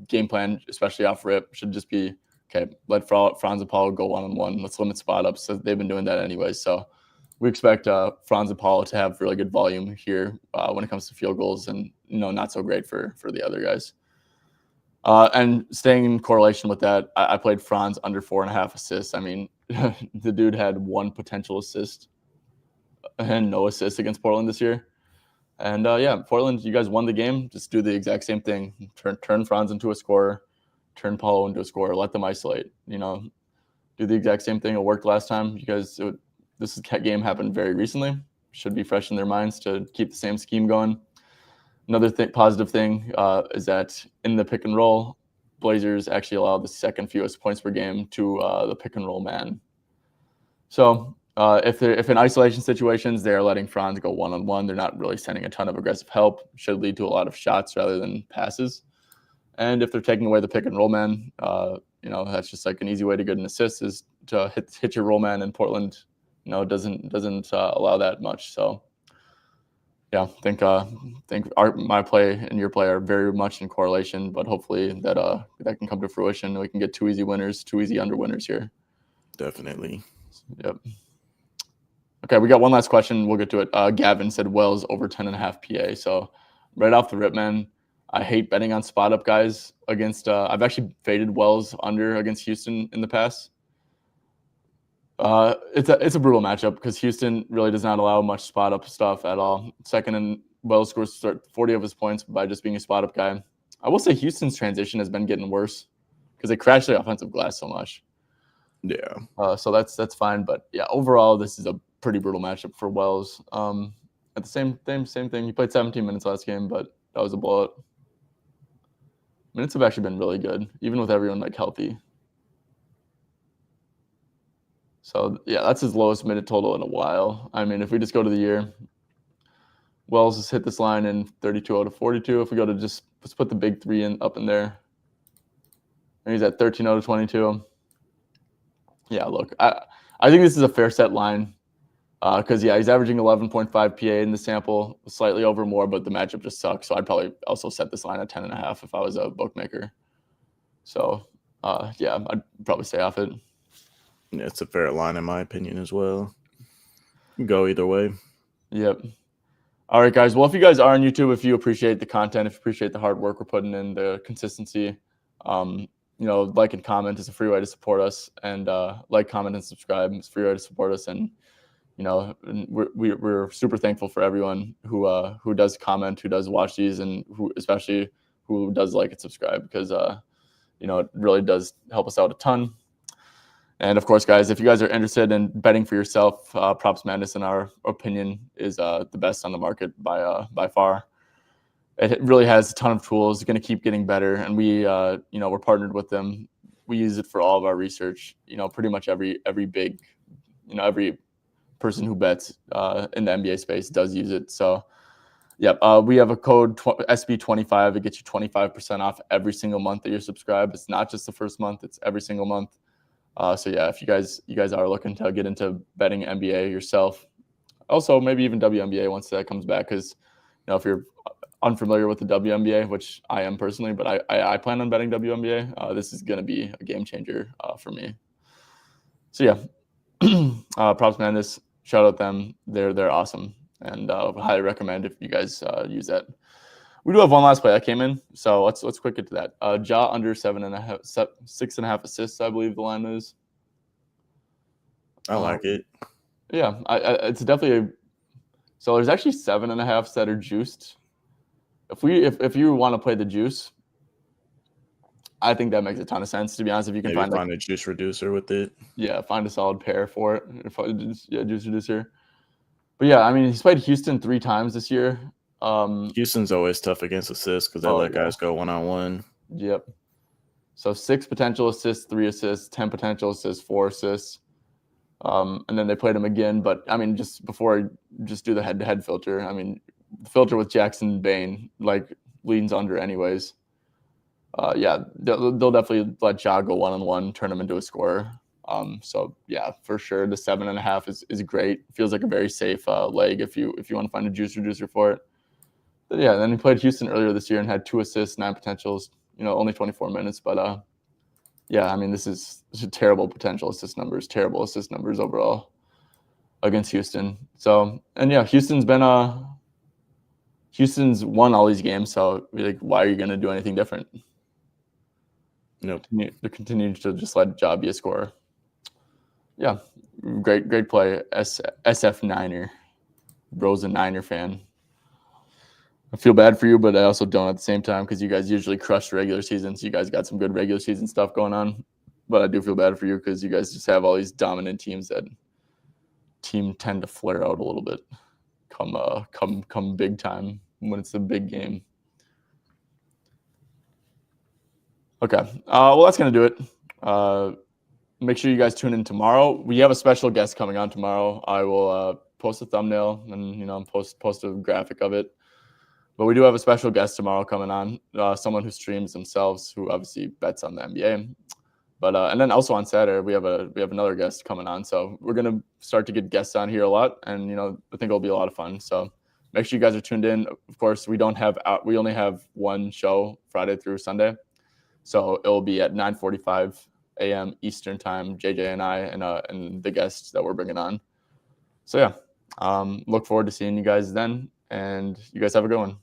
game plan, especially off rip, should just be, okay, let Franz and Paolo go one-on-one. Let's limit spot ups. So they've been doing that anyway. So we expect Franz and Paolo to have really good volume here when it comes to field goals, and not so great for the other guys. And staying in correlation with that, I played Franz under 4.5 assists. I mean, the dude had 1 potential assist and no assists against Portland this year. And yeah, Portland, you guys won the game. Just do the exact same thing. Turn Franz into a scorer. Turn Paolo into a scorer. Let them isolate. Do the exact same thing. It worked last time. You guys, this game happened very recently. Should be fresh in their minds to keep the same scheme going. Another positive thing is that in the pick and roll, Blazers actually allow the second fewest points per game to the pick and roll man. So if in isolation situations, they're letting Franz go one-on-one, they're not really sending a ton of aggressive help. Should lead to a lot of shots rather than passes. And if they're taking away the pick and roll man, that's just like an easy way to get an assist is to hit your roll man. And Portland, doesn't allow that much. So yeah, I think my play and your play are very much in correlation, but hopefully that can come to fruition. We can get 2 easy winners, 2 easy under winners here. Definitely. Yep. Okay, we got one last question. We'll get to it. Gavin said Wells over 10.5 PA. So right off the rip, man, I hate betting on spot up guys against. I've actually faded Wells under against Houston in the past. It's a brutal matchup because Houston really does not allow much spot up stuff at all. Second, and Wells scores 40 of his points by just being a spot up guy. I will say Houston's transition has been getting worse because they crash the offensive glass so much. Yeah. So that's fine, but yeah, overall this is a pretty brutal matchup for Wells. At the same thing. He played 17 minutes last game, but that was a blowout. Minutes have actually been really good, even with everyone healthy. So yeah, that's his lowest minute total in a while. I mean, if we just go to the year, Wells has hit this line in 32 out of 42. If we go to let's put the big 3 up in there, and he's at 13 out of 22. Yeah, look, I think this is a fair set line because he's averaging 11.5 PA in the sample, slightly over more, but the matchup just sucks. So I'd probably also set this line at 10.5 if I was a bookmaker. So yeah, I'd probably stay off it. Yeah, it's a fair line in my opinion as well. Go either way. Yep. All right, guys. Well, if you guys are on YouTube, if you appreciate the content, if you appreciate the hard work we're putting in, the consistency, like and comment is a free way to support us, and like, comment, and subscribe is a free way to support us. And we're super thankful for everyone who does comment, who does watch these, and especially who does like and subscribe, because it really does help us out a ton. And of course, guys, if you guys are interested in betting for yourself, Props Madness, in our opinion, is the best on the market by far. it really has a ton of tools. It's going to keep getting better, and we we're partnered with them. We use it for all of our research. Pretty much every big, every person who bets in the NBA space does use it. So, yeah, we have a code SB25. It gets you 25% off every single month that you're subscribed. It's not just the first month; it's every single month. So yeah, if you guys are looking to get into betting NBA yourself, also maybe even WNBA once that comes back, because if you're unfamiliar with the WNBA, which I am personally, but I plan on betting WNBA. This is going to be a game changer for me. So yeah, Props Madness, shout out them. They're awesome, and highly recommend if you guys use that. We do have one last play that came in, so let's quick get to that. Ja under 6.5 assists, I believe the line is. I like it. Yeah, it's definitely so there's actually 7.5 that are juiced. If you want to play the juice, I think that makes a ton of sense. To be honest, if you can maybe find a juice reducer with it. Yeah, find a solid pair for it. Juice reducer. But yeah, I mean, he's played Houston 3 times this year. Houston's always tough against assists because they let guys go one-on-one. Yep. So 6 potential assists, 3 assists, 10 potential assists, 4 assists. And then they played him again. But I mean, just do the head-to-head filter. I mean, the filter with Jackson Bain leans under anyways. Yeah, they'll definitely let Ja go one-on-one, turn him into a scorer. So yeah, for sure, the 7.5 is great. Feels like a very safe leg if you want to find a juice reducer for it. But yeah, then he played Houston earlier this year and had 2 assists, 9 potentials. Only 24 minutes, but yeah, I mean, this is terrible potential assist numbers, terrible assist numbers overall against Houston. So, and yeah, Houston's won all these games. So why are you going to do anything different? Nope. They're continuing to just let Ja be a scorer. Yeah, great play. SF Niner. Bro's a Niner fan. I feel bad for you, but I also don't at the same time because you guys usually crush the regular season. So you guys got some good regular season stuff going on. But I do feel bad for you because you guys just have all these dominant teams that tend to flare out a little bit come big time when it's a big game. Okay. Well, that's going to do it. Make sure you guys tune in tomorrow. We have a special guest coming on tomorrow. I will post a thumbnail and post a graphic of it. But we do have a special guest tomorrow coming on, someone who streams themselves, who obviously bets on the NBA. But and then also on Saturday we have another guest coming on. So we're gonna start to get guests on here a lot, and I think it'll be a lot of fun. So make sure you guys are tuned in. Of course, we only have one show Friday through Sunday, so it'll be at 9:45 a.m. Eastern time. JJ and I and the guests that we're bringing on. So yeah, look forward to seeing you guys then, and you guys have a good one.